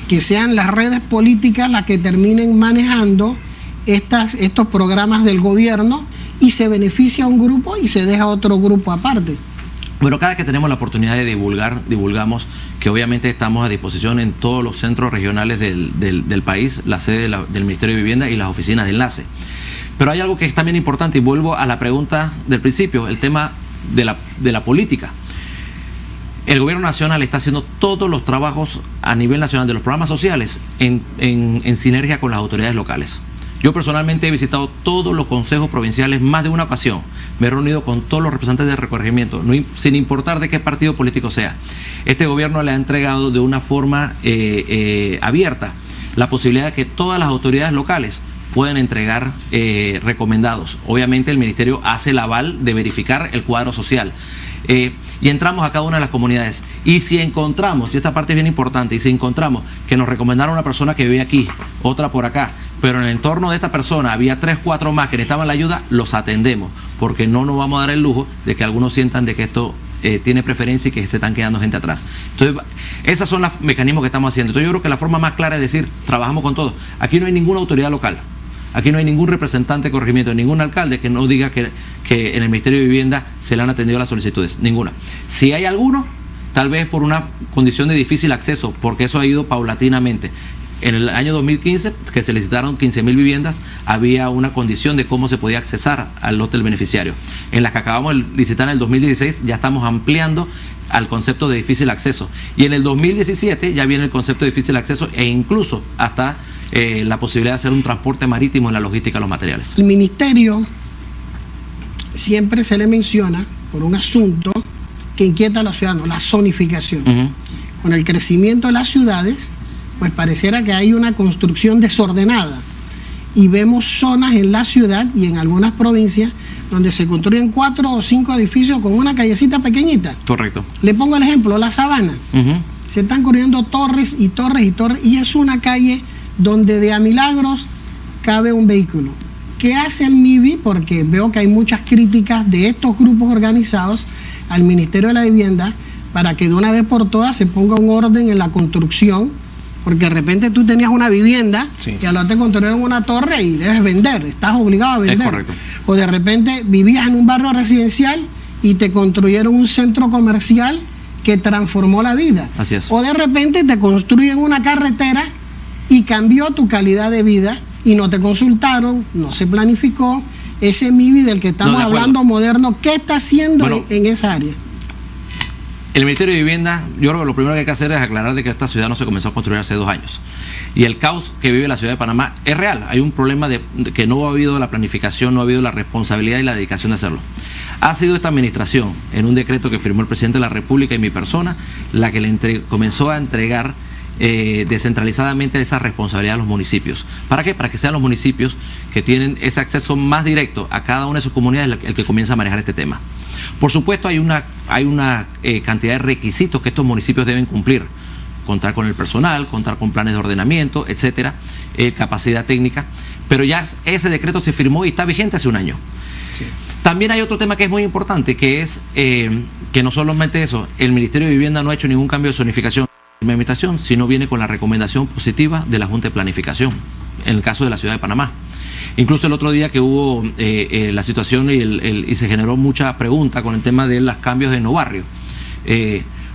que sean las redes políticas las que terminen manejando estos programas del gobierno y se beneficia a un grupo y se deja a otro grupo aparte. Bueno, cada que tenemos la oportunidad de divulgamos, que obviamente estamos a disposición en todos los centros regionales del país, la sede del Ministerio de Vivienda y las oficinas de enlace. Pero hay algo que es también importante y vuelvo a la pregunta del principio, el tema de la política. El gobierno nacional está haciendo todos los trabajos a nivel nacional de los programas sociales en sinergia con las autoridades locales. Yo personalmente he visitado todos los consejos provinciales más de una ocasión. Me he reunido con todos los representantes de recorrimiento, sin importar de qué partido político sea. Este gobierno le ha entregado de una forma abierta la posibilidad de que todas las autoridades locales puedan entregar recomendados. Obviamente el ministerio hace el aval de verificar el cuadro social. Y entramos a cada una de las comunidades. Y si encontramos, y esta parte es bien importante, y si encontramos que nos recomendaron una persona que vive aquí, otra por acá, pero en el entorno de esta persona había 3, 4 más que necesitaban la ayuda, los atendemos, porque no nos vamos a dar el lujo de que algunos sientan de que esto tiene preferencia y que se están quedando gente atrás. Entonces, esos son los mecanismos que estamos haciendo. Entonces, yo creo que la forma más clara es decir, trabajamos con todos. Aquí no hay ninguna autoridad local. Aquí no hay ningún representante de corregimiento, ningún alcalde que no diga que en el Ministerio de Vivienda se le han atendido las solicitudes. Ninguna. Si hay alguno, tal vez por una condición de difícil acceso, porque eso ha ido paulatinamente. En el año 2015, que se licitaron 15.000 viviendas, había una condición de cómo se podía accesar al lote del beneficiario. En las que acabamos de licitar en el 2016, ya estamos ampliando al concepto de difícil acceso. Y en el 2017 ya viene el concepto de difícil acceso e incluso hasta la posibilidad de hacer un transporte marítimo en la logística de los materiales. El ministerio siempre se le menciona por un asunto que inquieta a los ciudadanos, la zonificación. Con el crecimiento de las ciudades, pues pareciera que hay una construcción desordenada y vemos zonas en la ciudad y en algunas provincias donde se construyen 4 o 5 edificios con una callecita pequeñita. Correcto. Le pongo el ejemplo, La Sabana. Se están construyendo torres y torres y torres y es una calle donde de a milagros cabe un vehículo. ¿Qué hace el MIBI? Porque veo que hay muchas críticas de estos grupos organizados al Ministerio de la Vivienda para que de una vez por todas se ponga un orden en la construcción, porque de repente tú tenías una vivienda y ahora te construyeron una torre y debes vender, estás obligado a vender. Es correcto. O de repente vivías en un barrio residencial y te construyeron un centro comercial que transformó la vida. Así es. O de repente te construyen una carretera y cambió tu calidad de vida y no te consultaron, no se planificó. Ese MIBI del que estamos hablando moderno, ¿qué está haciendo en esa área? El Ministerio de Vivienda, yo creo que lo primero que hay que hacer es aclarar de que esta ciudad no se comenzó a construir hace 2 años. Y el caos que vive la ciudad de Panamá es real. Hay un problema de que no ha habido la planificación, no ha habido la responsabilidad y la dedicación de hacerlo. Ha sido esta administración, en un decreto que firmó el presidente de la República y mi persona, la que comenzó a entregar descentralizadamente esa responsabilidad a los municipios. ¿Para qué? Para que sean los municipios que tienen ese acceso más directo a cada una de sus comunidades el que comienza a manejar este tema. Por supuesto, hay una cantidad de requisitos que estos municipios deben cumplir. Contar con el personal, contar con planes de ordenamiento, etcétera, capacidad técnica, pero ya ese decreto se firmó y está vigente hace un año. Sí. También hay otro tema que es muy importante, que es que no solamente eso, el Ministerio de Vivienda no ha hecho ningún cambio de zonificación, sino viene con la recomendación positiva de la Junta de Planificación, en el caso de la ciudad de Panamá. Incluso el otro día que hubo la situación y se generó mucha pregunta con el tema de los cambios de no barrio.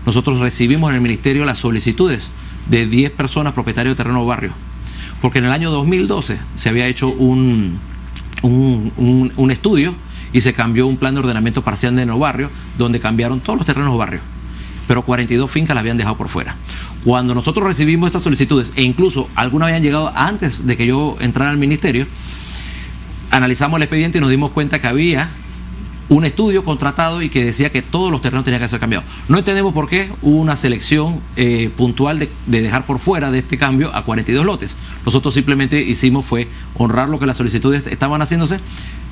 Nosotros recibimos en el ministerio las solicitudes de 10 personas propietarios de terreno barrio, porque en el año 2012 se había hecho un estudio y se cambió un plan de ordenamiento parcial de no barrio, donde cambiaron todos los terrenos barrio, pero 42 fincas las habían dejado por fuera. Cuando nosotros recibimos esas solicitudes, e incluso algunas habían llegado antes de que yo entrara al ministerio, analizamos el expediente y nos dimos cuenta que había un estudio contratado y que decía que todos los terrenos tenían que ser cambiados. No entendemos por qué hubo una selección puntual de dejar por fuera de este cambio a 42 lotes. Nosotros simplemente hicimos fue honrar lo que las solicitudes estaban haciéndose,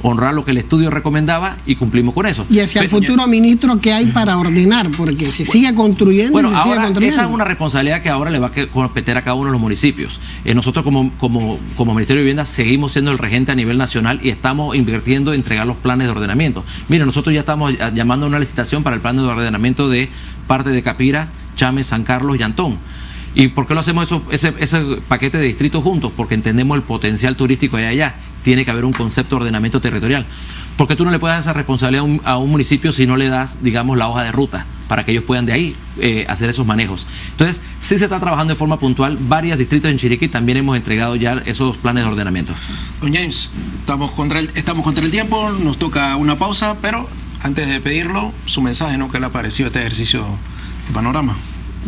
honrar lo que el estudio recomendaba y cumplimos con eso. Y hacia el futuro, ministro, ¿qué hay para ordenar? Porque se sigue construyendo. Bueno, y se ahora sigue construyendo. esa es una responsabilidad que ahora le va a competir a cada uno de los municipios. Nosotros como Ministerio de Vivienda seguimos siendo el regente a nivel nacional y estamos invirtiendo en entregar los planes de ordenamiento. Mire, nosotros ya estamos llamando a una licitación para el plan de ordenamiento de parte de Capira, Chame, San Carlos y Antón. ¿Y por qué lo hacemos ese paquete de distritos juntos? Porque entendemos el potencial turístico de allá. Tiene que haber un concepto de ordenamiento territorial. Porque tú no le puedes dar esa responsabilidad a un municipio si no le das, digamos, la hoja de ruta para que ellos puedan de ahí hacer esos manejos. Entonces, sí se está trabajando de forma puntual. Varios distritos en Chiriquí también hemos entregado ya esos planes de ordenamiento. Don James, estamos contra el tiempo, nos toca una pausa, pero antes de pedirlo, su mensaje, ¿no? ¿Qué le ha parecido este ejercicio de Panorama?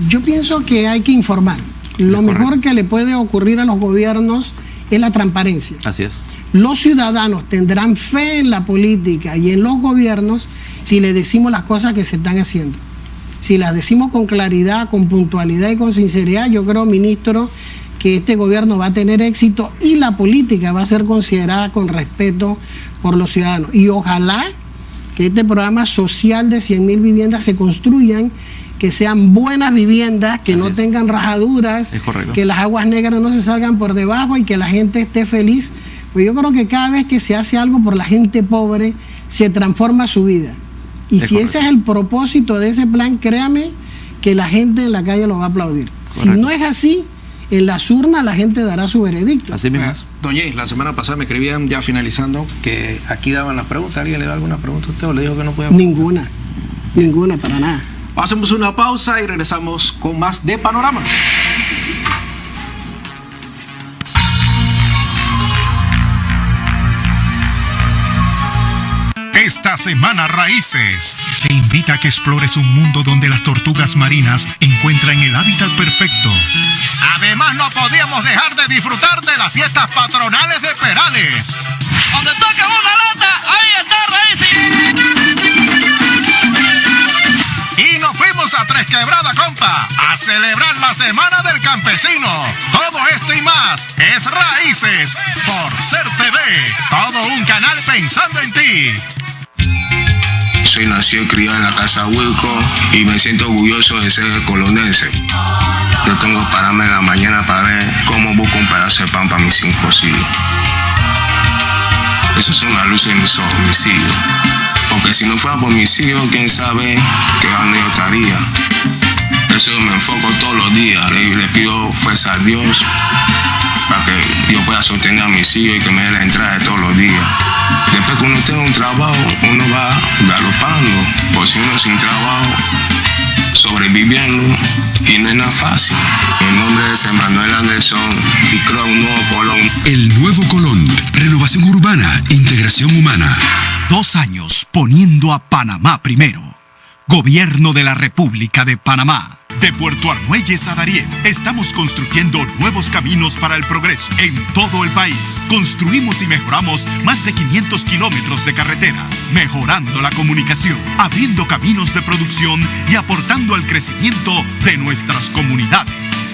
Yo pienso que hay que informar. Lo mejor que le puede ocurrir a los gobiernos es la transparencia. Así es. Los ciudadanos tendrán fe en la política y en los gobiernos si les decimos las cosas que se están haciendo. Si las decimos con claridad, con puntualidad y con sinceridad, yo creo, ministro, que este gobierno va a tener éxito y la política va a ser considerada con respeto por los ciudadanos. Y ojalá que este programa social de 100.000 viviendas se construyan, que sean buenas viviendas, que no tengan rajaduras, que las aguas negras no se salgan por debajo y que la gente esté feliz. Pues yo creo que cada vez que se hace algo por la gente pobre, se transforma su vida. Y si ese es el propósito de ese plan, créame que la gente en la calle lo va a aplaudir. Si no es así, en las urnas la gente dará su veredicto. Así mismo. Doña, la semana pasada me escribían, ya finalizando, que aquí daban las preguntas. ¿Alguien le da alguna pregunta a usted o le dijo que no puede? Ninguna, para nada. Hacemos una pausa y regresamos con más de Panorama. Esta semana Raíces te invita a que explores un mundo donde las tortugas marinas encuentran el hábitat perfecto. Además, no podíamos dejar de disfrutar de las fiestas patronales de Perales. Donde toca una lata, ahí está Raíces. Y nos fuimos a Tres Quebradas, compa, a celebrar la Semana del Campesino. Todo esto y más es Raíces por Ser TV. Todo un canal pensando en ti. Soy nacido y criado en la casa Wilco y me siento orgulloso de ser colonense. Yo tengo que pararme en la mañana para ver cómo busco un pedazo de pan para mis 5 hijos. Eso es una luz en mis ojos, mis hijos. Porque si no fuera por mis hijos, quién sabe qué grande yo estaría. Eso me enfoco todos los días. Le pido fuerza a Dios para que yo pueda sostener a mis hijos y que me dé la entrada de todos los días. Después que uno tenga un trabajo, uno va galopando. Por si uno sin trabajo, sobreviviendo, y no es nada fácil. En nombre de ese Manuel Anderson y creo un nuevo Colón. El nuevo Colón. Renovación urbana, integración humana. 2 años poniendo a Panamá primero. Gobierno de la República de Panamá. De Puerto Armuelles a Darién, estamos construyendo nuevos caminos para el progreso. En todo el país, construimos y mejoramos más de 500 kilómetros de carreteras, mejorando la comunicación, abriendo caminos de producción y aportando al crecimiento de nuestras comunidades.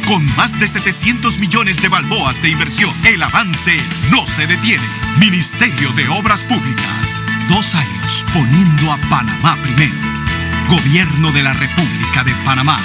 Con más de 700 millones de balboas de inversión, el avance no se detiene. Ministerio de Obras Públicas. 2 años poniendo a Panamá primero. Gobierno de la República de Panamá.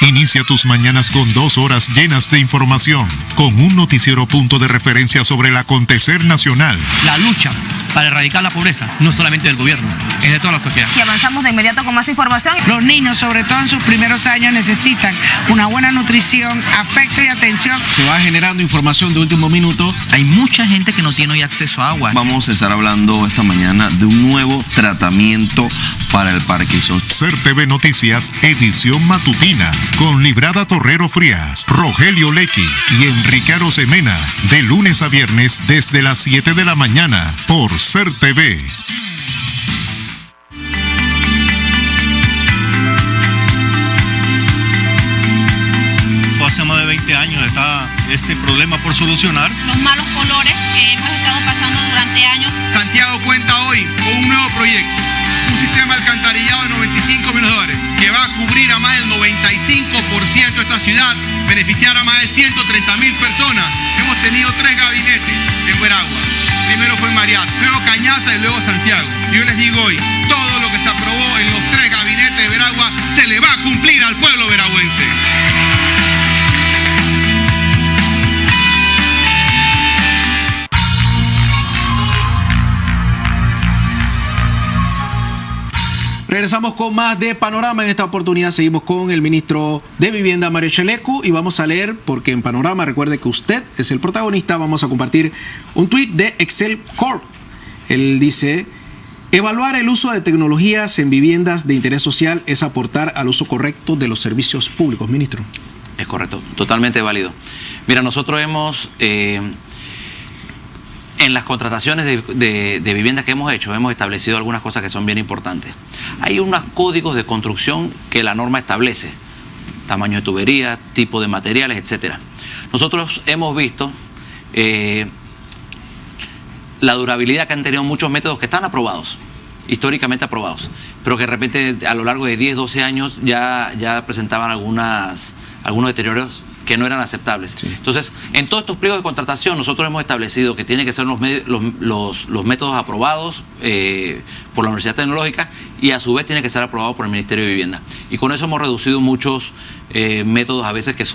Inicia tus mañanas con 2 horas llenas de información, con un noticiero punto de referencia sobre el acontecer nacional. La lucha para erradicar la pobreza no solamente del gobierno, es de toda la sociedad. Si avanzamos de inmediato con más información. Los niños, sobre todo en sus primeros años, necesitan una buena nutrición, afecto y atención. Se va generando información de último minuto. Hay mucha gente que no tiene hoy acceso a agua. Vamos a estar hablando esta mañana de un nuevo tratamiento para el Parkinson. CERTV Noticias, edición matutina, con Librada Torrero Frías, Rogelio Lequi y Enrique Arosemena, de lunes a viernes desde las 7 de la mañana por CERTV. Hace más de 20 años está este problema por solucionar. Los malos colores que hemos estado pasando durante años. Santiago cuenta hoy con un nuevo proyecto, un sistema de alcantarillado de 95 millones de dólares que va a cubrir a más del 95% de esta ciudad, beneficiar a más de 130.000 personas. Hemos tenido 3 gabinetes en Veragua. Primero fue Mariat, luego Cañaza y luego Santiago. Yo les digo hoy, todo lo que se aprobó en los 3 gabinetes de Veragua se le va a cumplir al pueblo veragüense. Regresamos con más de Panorama. En esta oportunidad seguimos con el ministro de Vivienda, Mario Chelecu, y vamos a leer, porque en Panorama, recuerde que usted es el protagonista, vamos a compartir un tuit de Excel Corp. Él dice: evaluar el uso de tecnologías en viviendas de interés social es aportar al uso correcto de los servicios públicos. Ministro. Es correcto, totalmente válido. Mira, nosotros hemos... en las contrataciones de viviendas que hemos hecho, hemos establecido algunas cosas que son bien importantes. Hay unos códigos de construcción que la norma establece: tamaño de tubería, tipo de materiales, etcétera. Nosotros hemos visto la durabilidad que han tenido muchos métodos que están aprobados, históricamente aprobados, pero que de repente a lo largo de 10, 12 años ya presentaban algunos deterioros que no eran aceptables. Sí. Entonces, en todos estos pliegos de contratación nosotros hemos establecido que tienen que ser los métodos aprobados por la Universidad Tecnológica, y a su vez tiene que ser aprobado por el Ministerio de Vivienda. Y con eso hemos reducido muchos métodos a veces que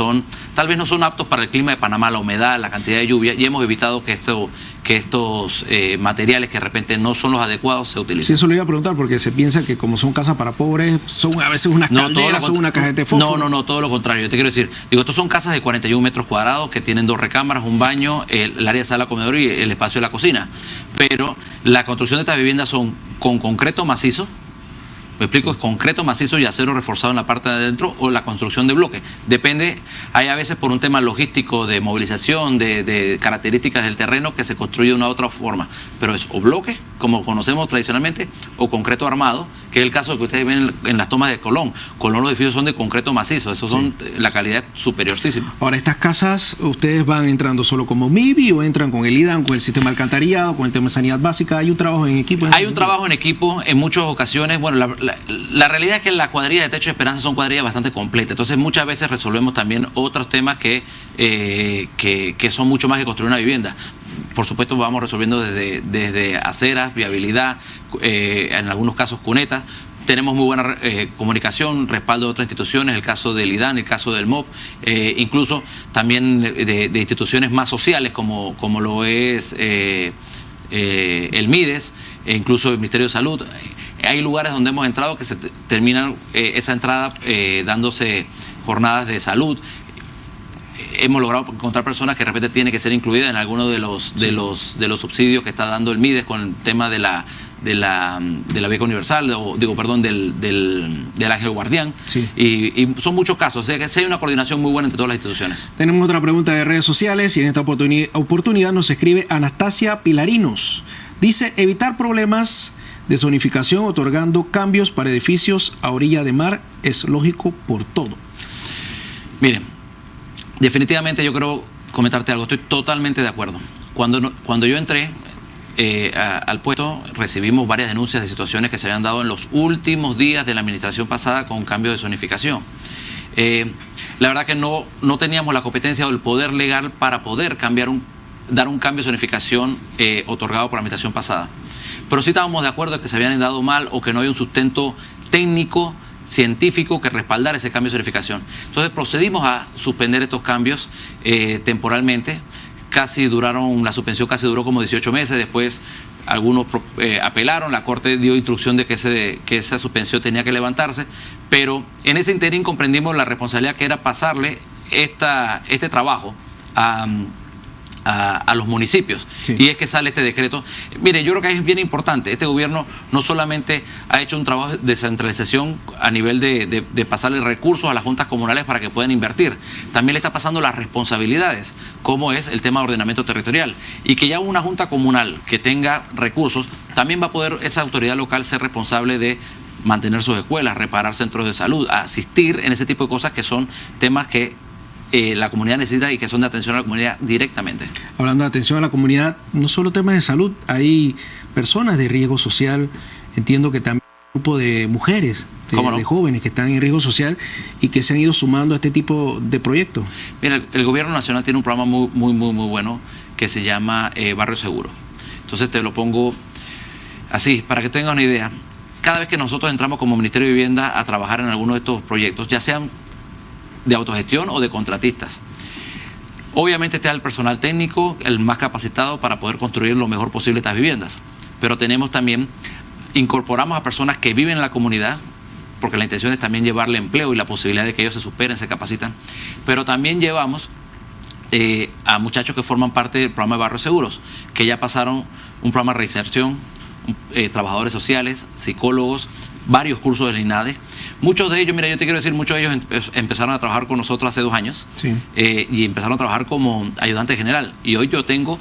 tal vez no son aptos para el clima de Panamá, la humedad, la cantidad de lluvia, y hemos evitado que estos materiales que de repente no son los adecuados se utilicen. Sí, eso le iba a preguntar, porque se piensa que como son casas para pobres, son a veces unas calderas, son una cajeta de fósforo. No, todo lo contrario. Yo te quiero decir, estos son casas de 41 metros cuadrados que tienen 2 recámaras, un baño, el área de sala, comedor y el espacio de la cocina. Pero la construcción de estas viviendas son con concreto macizo. Me explico, es concreto macizo y acero reforzado en la parte de adentro, o la construcción de bloque. Depende, hay a veces por un tema logístico de movilización, de características del terreno, que se construye de una u otra forma. Pero es o bloque, como conocemos tradicionalmente, o concreto armado, que es el caso que ustedes ven en las tomas de Colón. Colón, los edificios son de concreto macizo, esos son la calidad superiorcísima. Ahora, estas casas, ¿ustedes van entrando solo como MIBI o entran con el IDAN, con el sistema alcantarillado, con el tema de sanidad básica? ¿Hay un trabajo en equipo? Hay un trabajo en equipo en muchas ocasiones. Bueno, la realidad es que las cuadrillas de Techo de Esperanza son cuadrillas bastante completas. Entonces, muchas veces resolvemos también otros temas que son mucho más que construir una vivienda. Por supuesto, vamos resolviendo desde aceras, viabilidad, en algunos casos cunetas. Tenemos muy buena comunicación, respaldo de otras instituciones, el caso del IDAN, el caso del MOP, incluso también de instituciones más sociales como lo es el MIDES, e incluso el Ministerio de Salud. Hay lugares donde hemos entrado que se terminan esa entrada dándose jornadas de salud. Hemos logrado encontrar personas que de repente tienen que ser incluidas en alguno de los subsidios que está dando el MIDES con el tema de la beca universal, del ángel guardián. Sí. Y son muchos casos. O sea que sí hay una coordinación muy buena entre todas las instituciones. Tenemos otra pregunta de redes sociales, y en esta oportunidad nos escribe Anastasia Pilarinos. Dice: evitar problemas de zonificación otorgando cambios para edificios a orilla de mar es lógico por todo. Miren, definitivamente yo quiero comentarte algo. Estoy totalmente de acuerdo. Cuando yo entré al puesto, recibimos varias denuncias de situaciones que se habían dado en los últimos días de la administración pasada con cambios de zonificación. La verdad que no teníamos la competencia o el poder legal para poder dar un cambio de zonificación otorgado por la administración pasada. Pero sí estábamos de acuerdo en que se habían dado mal o que no había un sustento técnico, científico que respaldara ese cambio de zonificación. Entonces procedimos a suspender estos cambios temporalmente. La suspensión casi duró como 18 meses, después algunos apelaron, la Corte dio instrucción de que esa suspensión tenía que levantarse, pero en ese interín comprendimos la responsabilidad que era pasarle este trabajo a los municipios. Sí. Y es que sale este decreto. Mire, yo creo que es bien importante. Este gobierno no solamente ha hecho un trabajo de descentralización a nivel de pasarle recursos a las juntas comunales para que puedan invertir, también le está pasando las responsabilidades, como es el tema de ordenamiento territorial. Y que ya una junta comunal que tenga recursos, también va a poder esa autoridad local ser responsable de mantener sus escuelas, reparar centros de salud, asistir en ese tipo de cosas que son temas que la comunidad necesita y que son de atención a la comunidad directamente. Hablando de atención a la comunidad, no solo temas de salud, hay personas de riesgo social, entiendo que también un grupo de mujeres, de jóvenes que están en riesgo social y que se han ido sumando a este tipo de proyectos. Mira, el gobierno nacional tiene un programa muy bueno que se llama Barrio Seguro. Entonces te lo pongo así, para que tengan una idea. Cada vez que nosotros entramos como Ministerio de Vivienda a trabajar en alguno de estos proyectos, ya sean de autogestión o de contratistas, obviamente está el personal técnico, el más capacitado para poder construir lo mejor posible estas viviendas, pero tenemos también, incorporamos a personas que viven en la comunidad, porque la intención es también llevarle empleo y la posibilidad de que ellos se superen, se capacitan, pero también llevamos a muchachos que forman parte del programa de Barrios Seguros, que ya pasaron un programa de reinserción, trabajadores sociales, psicólogos, varios cursos del INADE. Muchos de ellos, mira, yo te quiero decir, muchos de ellos empezaron a trabajar con nosotros hace 2 años, sí. Y empezaron a trabajar como ayudante general. Y hoy yo tengo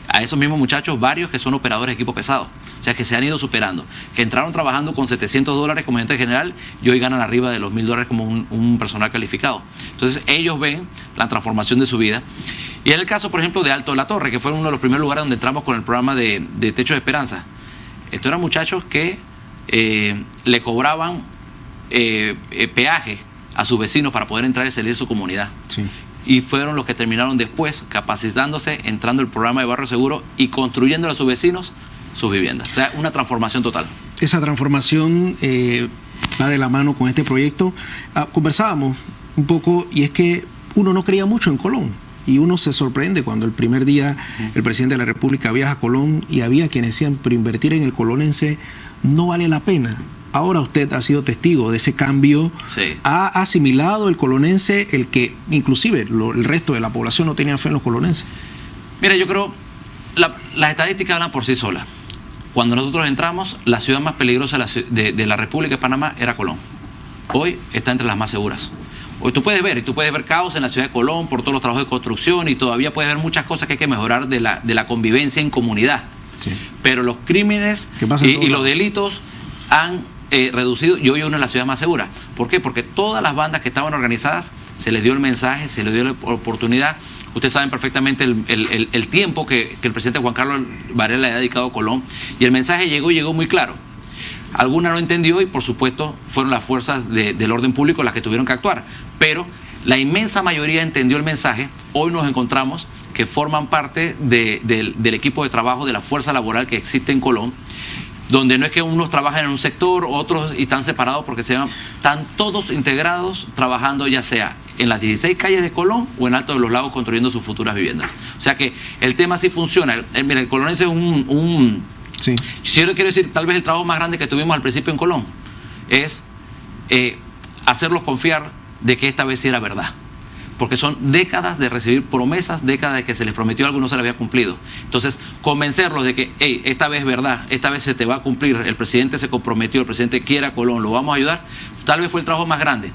a esos mismos muchachos varios que son operadores de equipo pesado. O sea, que se han ido superando, que entraron trabajando con $700 como ayudante general y hoy ganan arriba de los $1,000 como un personal calificado. Entonces ellos ven la transformación de su vida. Y en el caso, por ejemplo, de Alto de la Torre, que fue uno de los primeros lugares donde entramos con el programa de Techo de Esperanza. Estos eran muchachos que le cobraban peaje a sus vecinos para poder entrar y salir de su comunidad. Sí. Y fueron los que terminaron después capacitándose, entrando al programa de Barrio Seguro y construyendo a sus vecinos sus viviendas. O sea, una transformación total. Esa transformación va de la mano con este proyecto. Conversábamos un poco y es que uno no creía mucho en Colón. Y uno se sorprende cuando el primer día el presidente de la República viaja a Colón y había quienes decían, pero invertir en el colonense no vale la pena. Ahora usted ha sido testigo de ese cambio. Sí. Ha asimilado el colonense, el que inclusive el resto de la población no tenía fe en los colonenses. Mira, yo creo las estadísticas hablan por sí solas. Cuando nosotros entramos, la ciudad más peligrosa de la República de Panamá era Colón. Hoy está entre las más seguras. Hoy tú puedes ver caos en la ciudad de Colón por todos los trabajos de construcción y todavía puedes ver muchas cosas que hay que mejorar de la convivencia en comunidad. Sí. Pero los crímenes y los delitos han reducido y hoy uno es la ciudad más segura. ¿Por qué? Porque todas las bandas que estaban organizadas se les dio el mensaje, se les dio la oportunidad. Ustedes saben perfectamente el tiempo que el presidente Juan Carlos Varela le ha dedicado a Colón y el mensaje llegó muy claro. Alguna no entendió y por supuesto fueron las fuerzas del orden público las que tuvieron que actuar, pero la inmensa mayoría entendió el mensaje. Hoy nos encontramos que forman parte del equipo de trabajo de la fuerza laboral que existe en Colón, donde no es que unos trabajan en un sector, otros están separados porque están todos integrados trabajando ya sea en las 16 calles de Colón o en Alto de los Lagos construyendo sus futuras viviendas. O sea que el tema sí funciona. Mira, el colonense es sí. Si yo le quiero decir, tal vez el trabajo más grande que tuvimos al principio en Colón es hacerlos confiar de que esta vez sí era verdad. Porque son décadas de recibir promesas, décadas de que se les prometió algo y no se les había cumplido. Entonces, convencerlos de que, hey, esta vez es verdad, esta vez se te va a cumplir, el presidente se comprometió, el presidente quiere a Colón, lo vamos a ayudar, tal vez fue el trabajo más grande.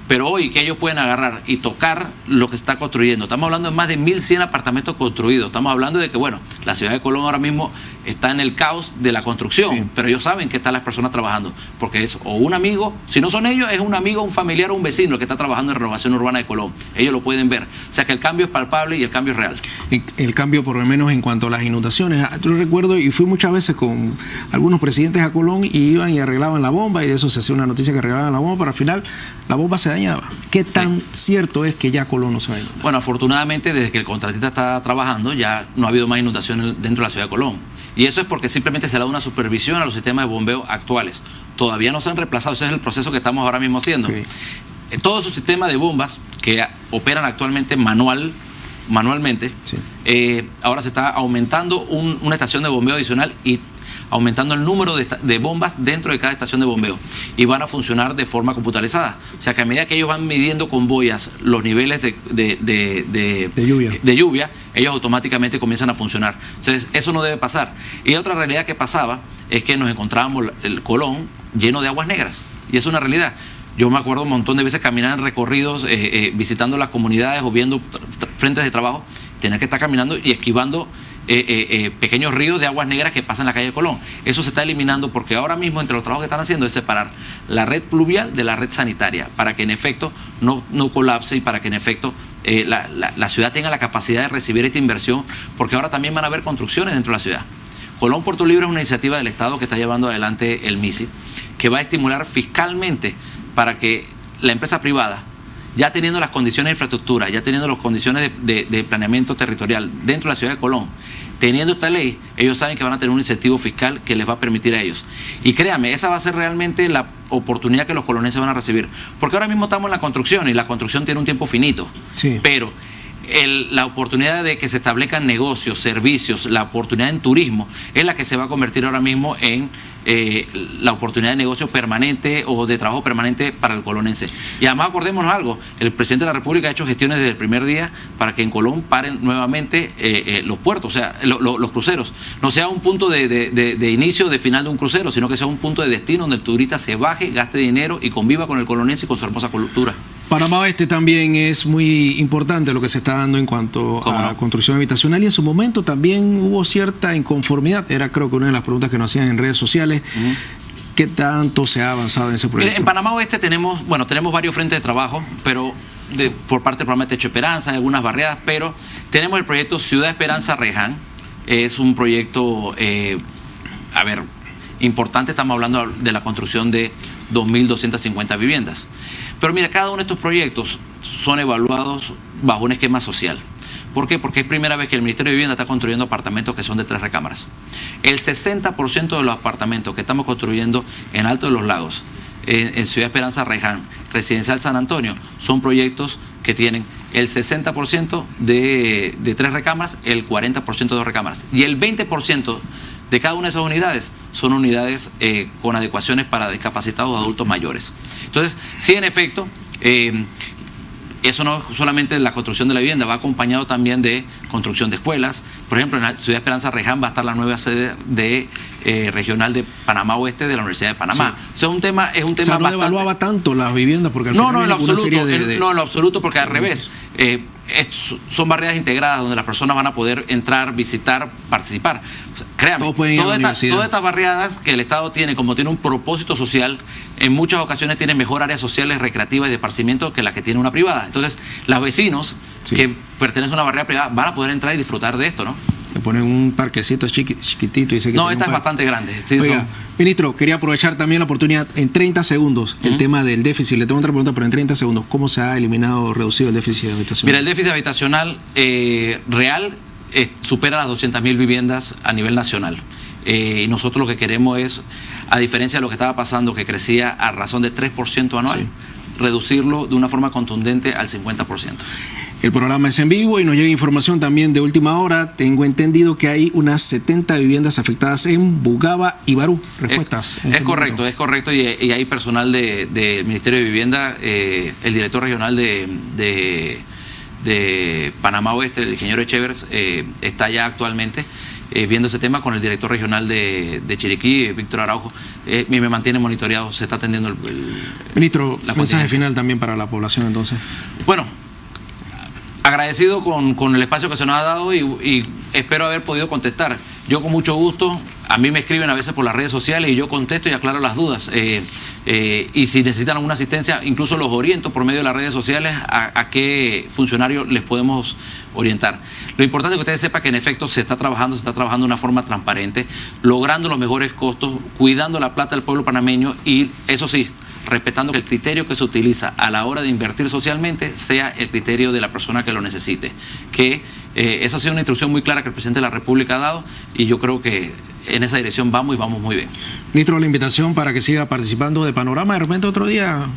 Pero hoy que ellos pueden agarrar y tocar lo que está construyendo, estamos hablando de más de 1.100 apartamentos construidos, estamos hablando de que, bueno, la ciudad de Colón ahora mismo está en el caos de la construcción, pero ellos saben que están las personas trabajando, porque es o un amigo, si no son ellos, es un amigo, un familiar o un vecino el que está trabajando en renovación urbana de Colón. Ellos lo pueden ver. O sea que el cambio es palpable y el cambio es real. El cambio, por lo menos en cuanto a las inundaciones. Yo recuerdo, y fui muchas veces con algunos presidentes a Colón y iban y arreglaban la bomba, y de eso se hacía una noticia que arreglaban la bomba, pero al final la bomba se dañaba. ¿Qué tan cierto es que ya Colón no se va a inundar? Bueno, afortunadamente, desde que el contratista está trabajando, ya no ha habido más inundaciones dentro de la ciudad de Colón. Y eso es porque simplemente se le da una supervisión a los sistemas de bombeo actuales. Todavía no se han reemplazado, ese es el proceso que estamos ahora mismo haciendo. Todo su sistema de bombas que operan actualmente manualmente, ahora se está aumentando una estación de bombeo adicional y aumentando el número de bombas dentro de cada estación de bombeo, y van a funcionar de forma computarizada. O sea que a medida que ellos van midiendo con boyas los niveles de lluvia, ellos automáticamente comienzan a funcionar. Entonces eso no debe pasar. Y otra realidad que pasaba es que nos encontrábamos el Colón lleno de aguas negras, y es una realidad. Yo me acuerdo un montón de veces caminar en recorridos, visitando las comunidades o viendo frentes de trabajo, tener que estar caminando y esquivando pequeños ríos de aguas negras que pasan en la calle de Colón. Eso se está eliminando porque ahora mismo entre los trabajos que están haciendo es separar la red pluvial de la red sanitaria, para que en efecto no colapse y para que en efecto la ciudad tenga la capacidad de recibir esta inversión, porque ahora también van a haber construcciones dentro de la ciudad. Colón Puerto Libre es una iniciativa del Estado que está llevando adelante el MISI, que va a estimular fiscalmente para que la empresa privada, ya teniendo las condiciones de infraestructura, ya teniendo las condiciones de planeamiento territorial dentro de la ciudad de Colón, teniendo esta ley, ellos saben que van a tener un incentivo fiscal que les va a permitir a ellos. Y créanme, esa va a ser realmente la oportunidad que los colonenses van a recibir. Porque ahora mismo estamos en la construcción y la construcción tiene un tiempo finito. Pero la oportunidad de que se establezcan negocios, servicios, la oportunidad en turismo es la que se va a convertir ahora mismo en la oportunidad de negocio permanente o de trabajo permanente para el colonense. Y además acordémonos algo, el presidente de la República ha hecho gestiones desde el primer día para que en Colón paren nuevamente los puertos, o sea, los cruceros. No sea un punto de inicio, de final de un crucero, sino que sea un punto de destino donde el turista se baje, gaste dinero y conviva con el colonense y con su hermosa cultura. Panamá Oeste también es muy importante lo que se está dando en cuanto a construcción habitacional, y en su momento también hubo cierta inconformidad. Era, creo que una de las preguntas que nos hacían en redes sociales. ¿Qué tanto se ha avanzado en ese proyecto? Mire, en Panamá Oeste tenemos varios frentes de trabajo, pero por parte del programa de Techo Esperanza, en algunas barriadas, pero tenemos el proyecto Ciudad Esperanza Reján. Es un proyecto, importante. Estamos hablando de la construcción de 2.250 viviendas. Pero mira, cada uno de estos proyectos son evaluados bajo un esquema social. ¿Por qué? Porque es primera vez que el Ministerio de Vivienda está construyendo apartamentos que son de 3 recámaras. El 60% de los apartamentos que estamos construyendo en Alto de los Lagos, en Ciudad Esperanza Reján, Residencial San Antonio, son proyectos que tienen el 60% de 3 recámaras, el 40% de 2 recámaras. Y el 20% de cada una de esas unidades son unidades con adecuaciones para discapacitados o adultos mayores. Entonces, sí, en efecto, eso no solamente la construcción de la vivienda, va acompañado también de construcción de escuelas. Por ejemplo, en la Ciudad Esperanza Reján va a estar la nueva sede de regional de Panamá Oeste de la Universidad de Panamá. O sea, es un tema no bastante... evaluaba tanto las viviendas porque al no, final en lo absoluto, no, en lo absoluto, porque al revés. Son barreras integradas donde las personas van a poder entrar, visitar, participar. O sea, créanme, todas estas barriadas que el Estado tiene, como tiene un propósito social, en muchas ocasiones tienen mejor áreas sociales, recreativas y de esparcimiento que las que tiene una privada. Entonces, los vecinos que pertenecen a una barriada privada van a poder entrar y disfrutar de esto, ¿no? Le ponen un parquecito chiquitito y dice que no, esta es bastante grande. Sí, oiga, ministro, quería aprovechar también la oportunidad en 30 segundos, el tema del déficit. Le tengo otra pregunta, pero en 30 segundos, ¿cómo se ha eliminado, reducido el déficit habitacional? Mira, el déficit habitacional real supera las 200.000 viviendas a nivel nacional. Y nosotros lo que queremos es, a diferencia de lo que estaba pasando, que crecía a razón de 3% anual, reducirlo de una forma contundente al 50%. El programa es en vivo y nos llega información también de última hora. Tengo entendido que hay unas 70 viviendas afectadas en Bugaba y Barú. ¿Respuestas? Es correcto. Y hay personal del Ministerio de Vivienda, el director regional de Panamá Oeste, el ingeniero Echevers, está allá actualmente viendo ese tema con el director regional de Chiriquí, Víctor Araujo. Me mantiene monitoreado, se está atendiendo Ministro, mensaje final también para la población entonces. Bueno, agradecido con el espacio que se nos ha dado y espero haber podido contestar. Yo con mucho gusto, a mí me escriben a veces por las redes sociales y yo contesto y aclaro las dudas. Y si necesitan alguna asistencia, incluso los oriento por medio de las redes sociales a qué funcionario les podemos orientar. Lo importante es que ustedes sepan que en efecto se está trabajando de una forma transparente, logrando los mejores costos, cuidando la plata del pueblo panameño y, eso sí, respetando que el criterio que se utiliza a la hora de invertir socialmente sea el criterio de la persona que lo necesite. Que esa ha sido una instrucción muy clara que el presidente de la República ha dado y yo creo que en esa dirección vamos y vamos muy bien. Ministro, la invitación para que siga participando de Panorama, de repente otro día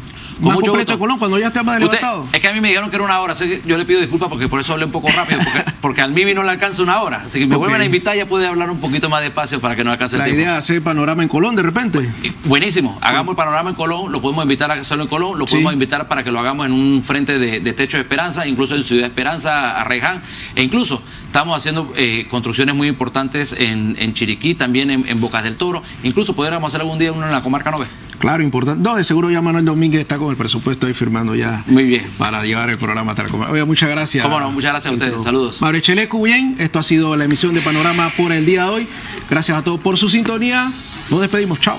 más completo de Colón, cuando ya esté más adelantado. Es que a mí me dijeron que era una hora, así que yo le pido disculpas porque por eso hablé un poco rápido, porque al Mimi no le alcanza una hora. Así que me vuelven a invitar, ya puede hablar un poquito más despacio para que no alcance el tiempo. La idea es hacer Panorama en Colón de repente. Buenísimo, hagamos el Panorama en Colón, lo podemos invitar a hacerlo en Colón, lo podemos invitar para que lo hagamos en un frente de Techo de Esperanza, incluso en Ciudad Esperanza, Arraiján, e incluso estamos haciendo construcciones muy importantes en Chiriquí, también en Bocas del Toro, incluso podríamos hacer algún día uno en la comarca Nove. Claro, importante. No, de seguro ya Manuel Domínguez está con el presupuesto ahí firmando ya. Muy bien. Para llevar el programa hasta la comarca. Oiga, muchas gracias. Cómo no, muchas gracias a ustedes. Saludos. Mario Echelecu, bien. Esto ha sido la emisión de Panorama por el día de hoy. Gracias a todos por su sintonía. Nos despedimos. Chao.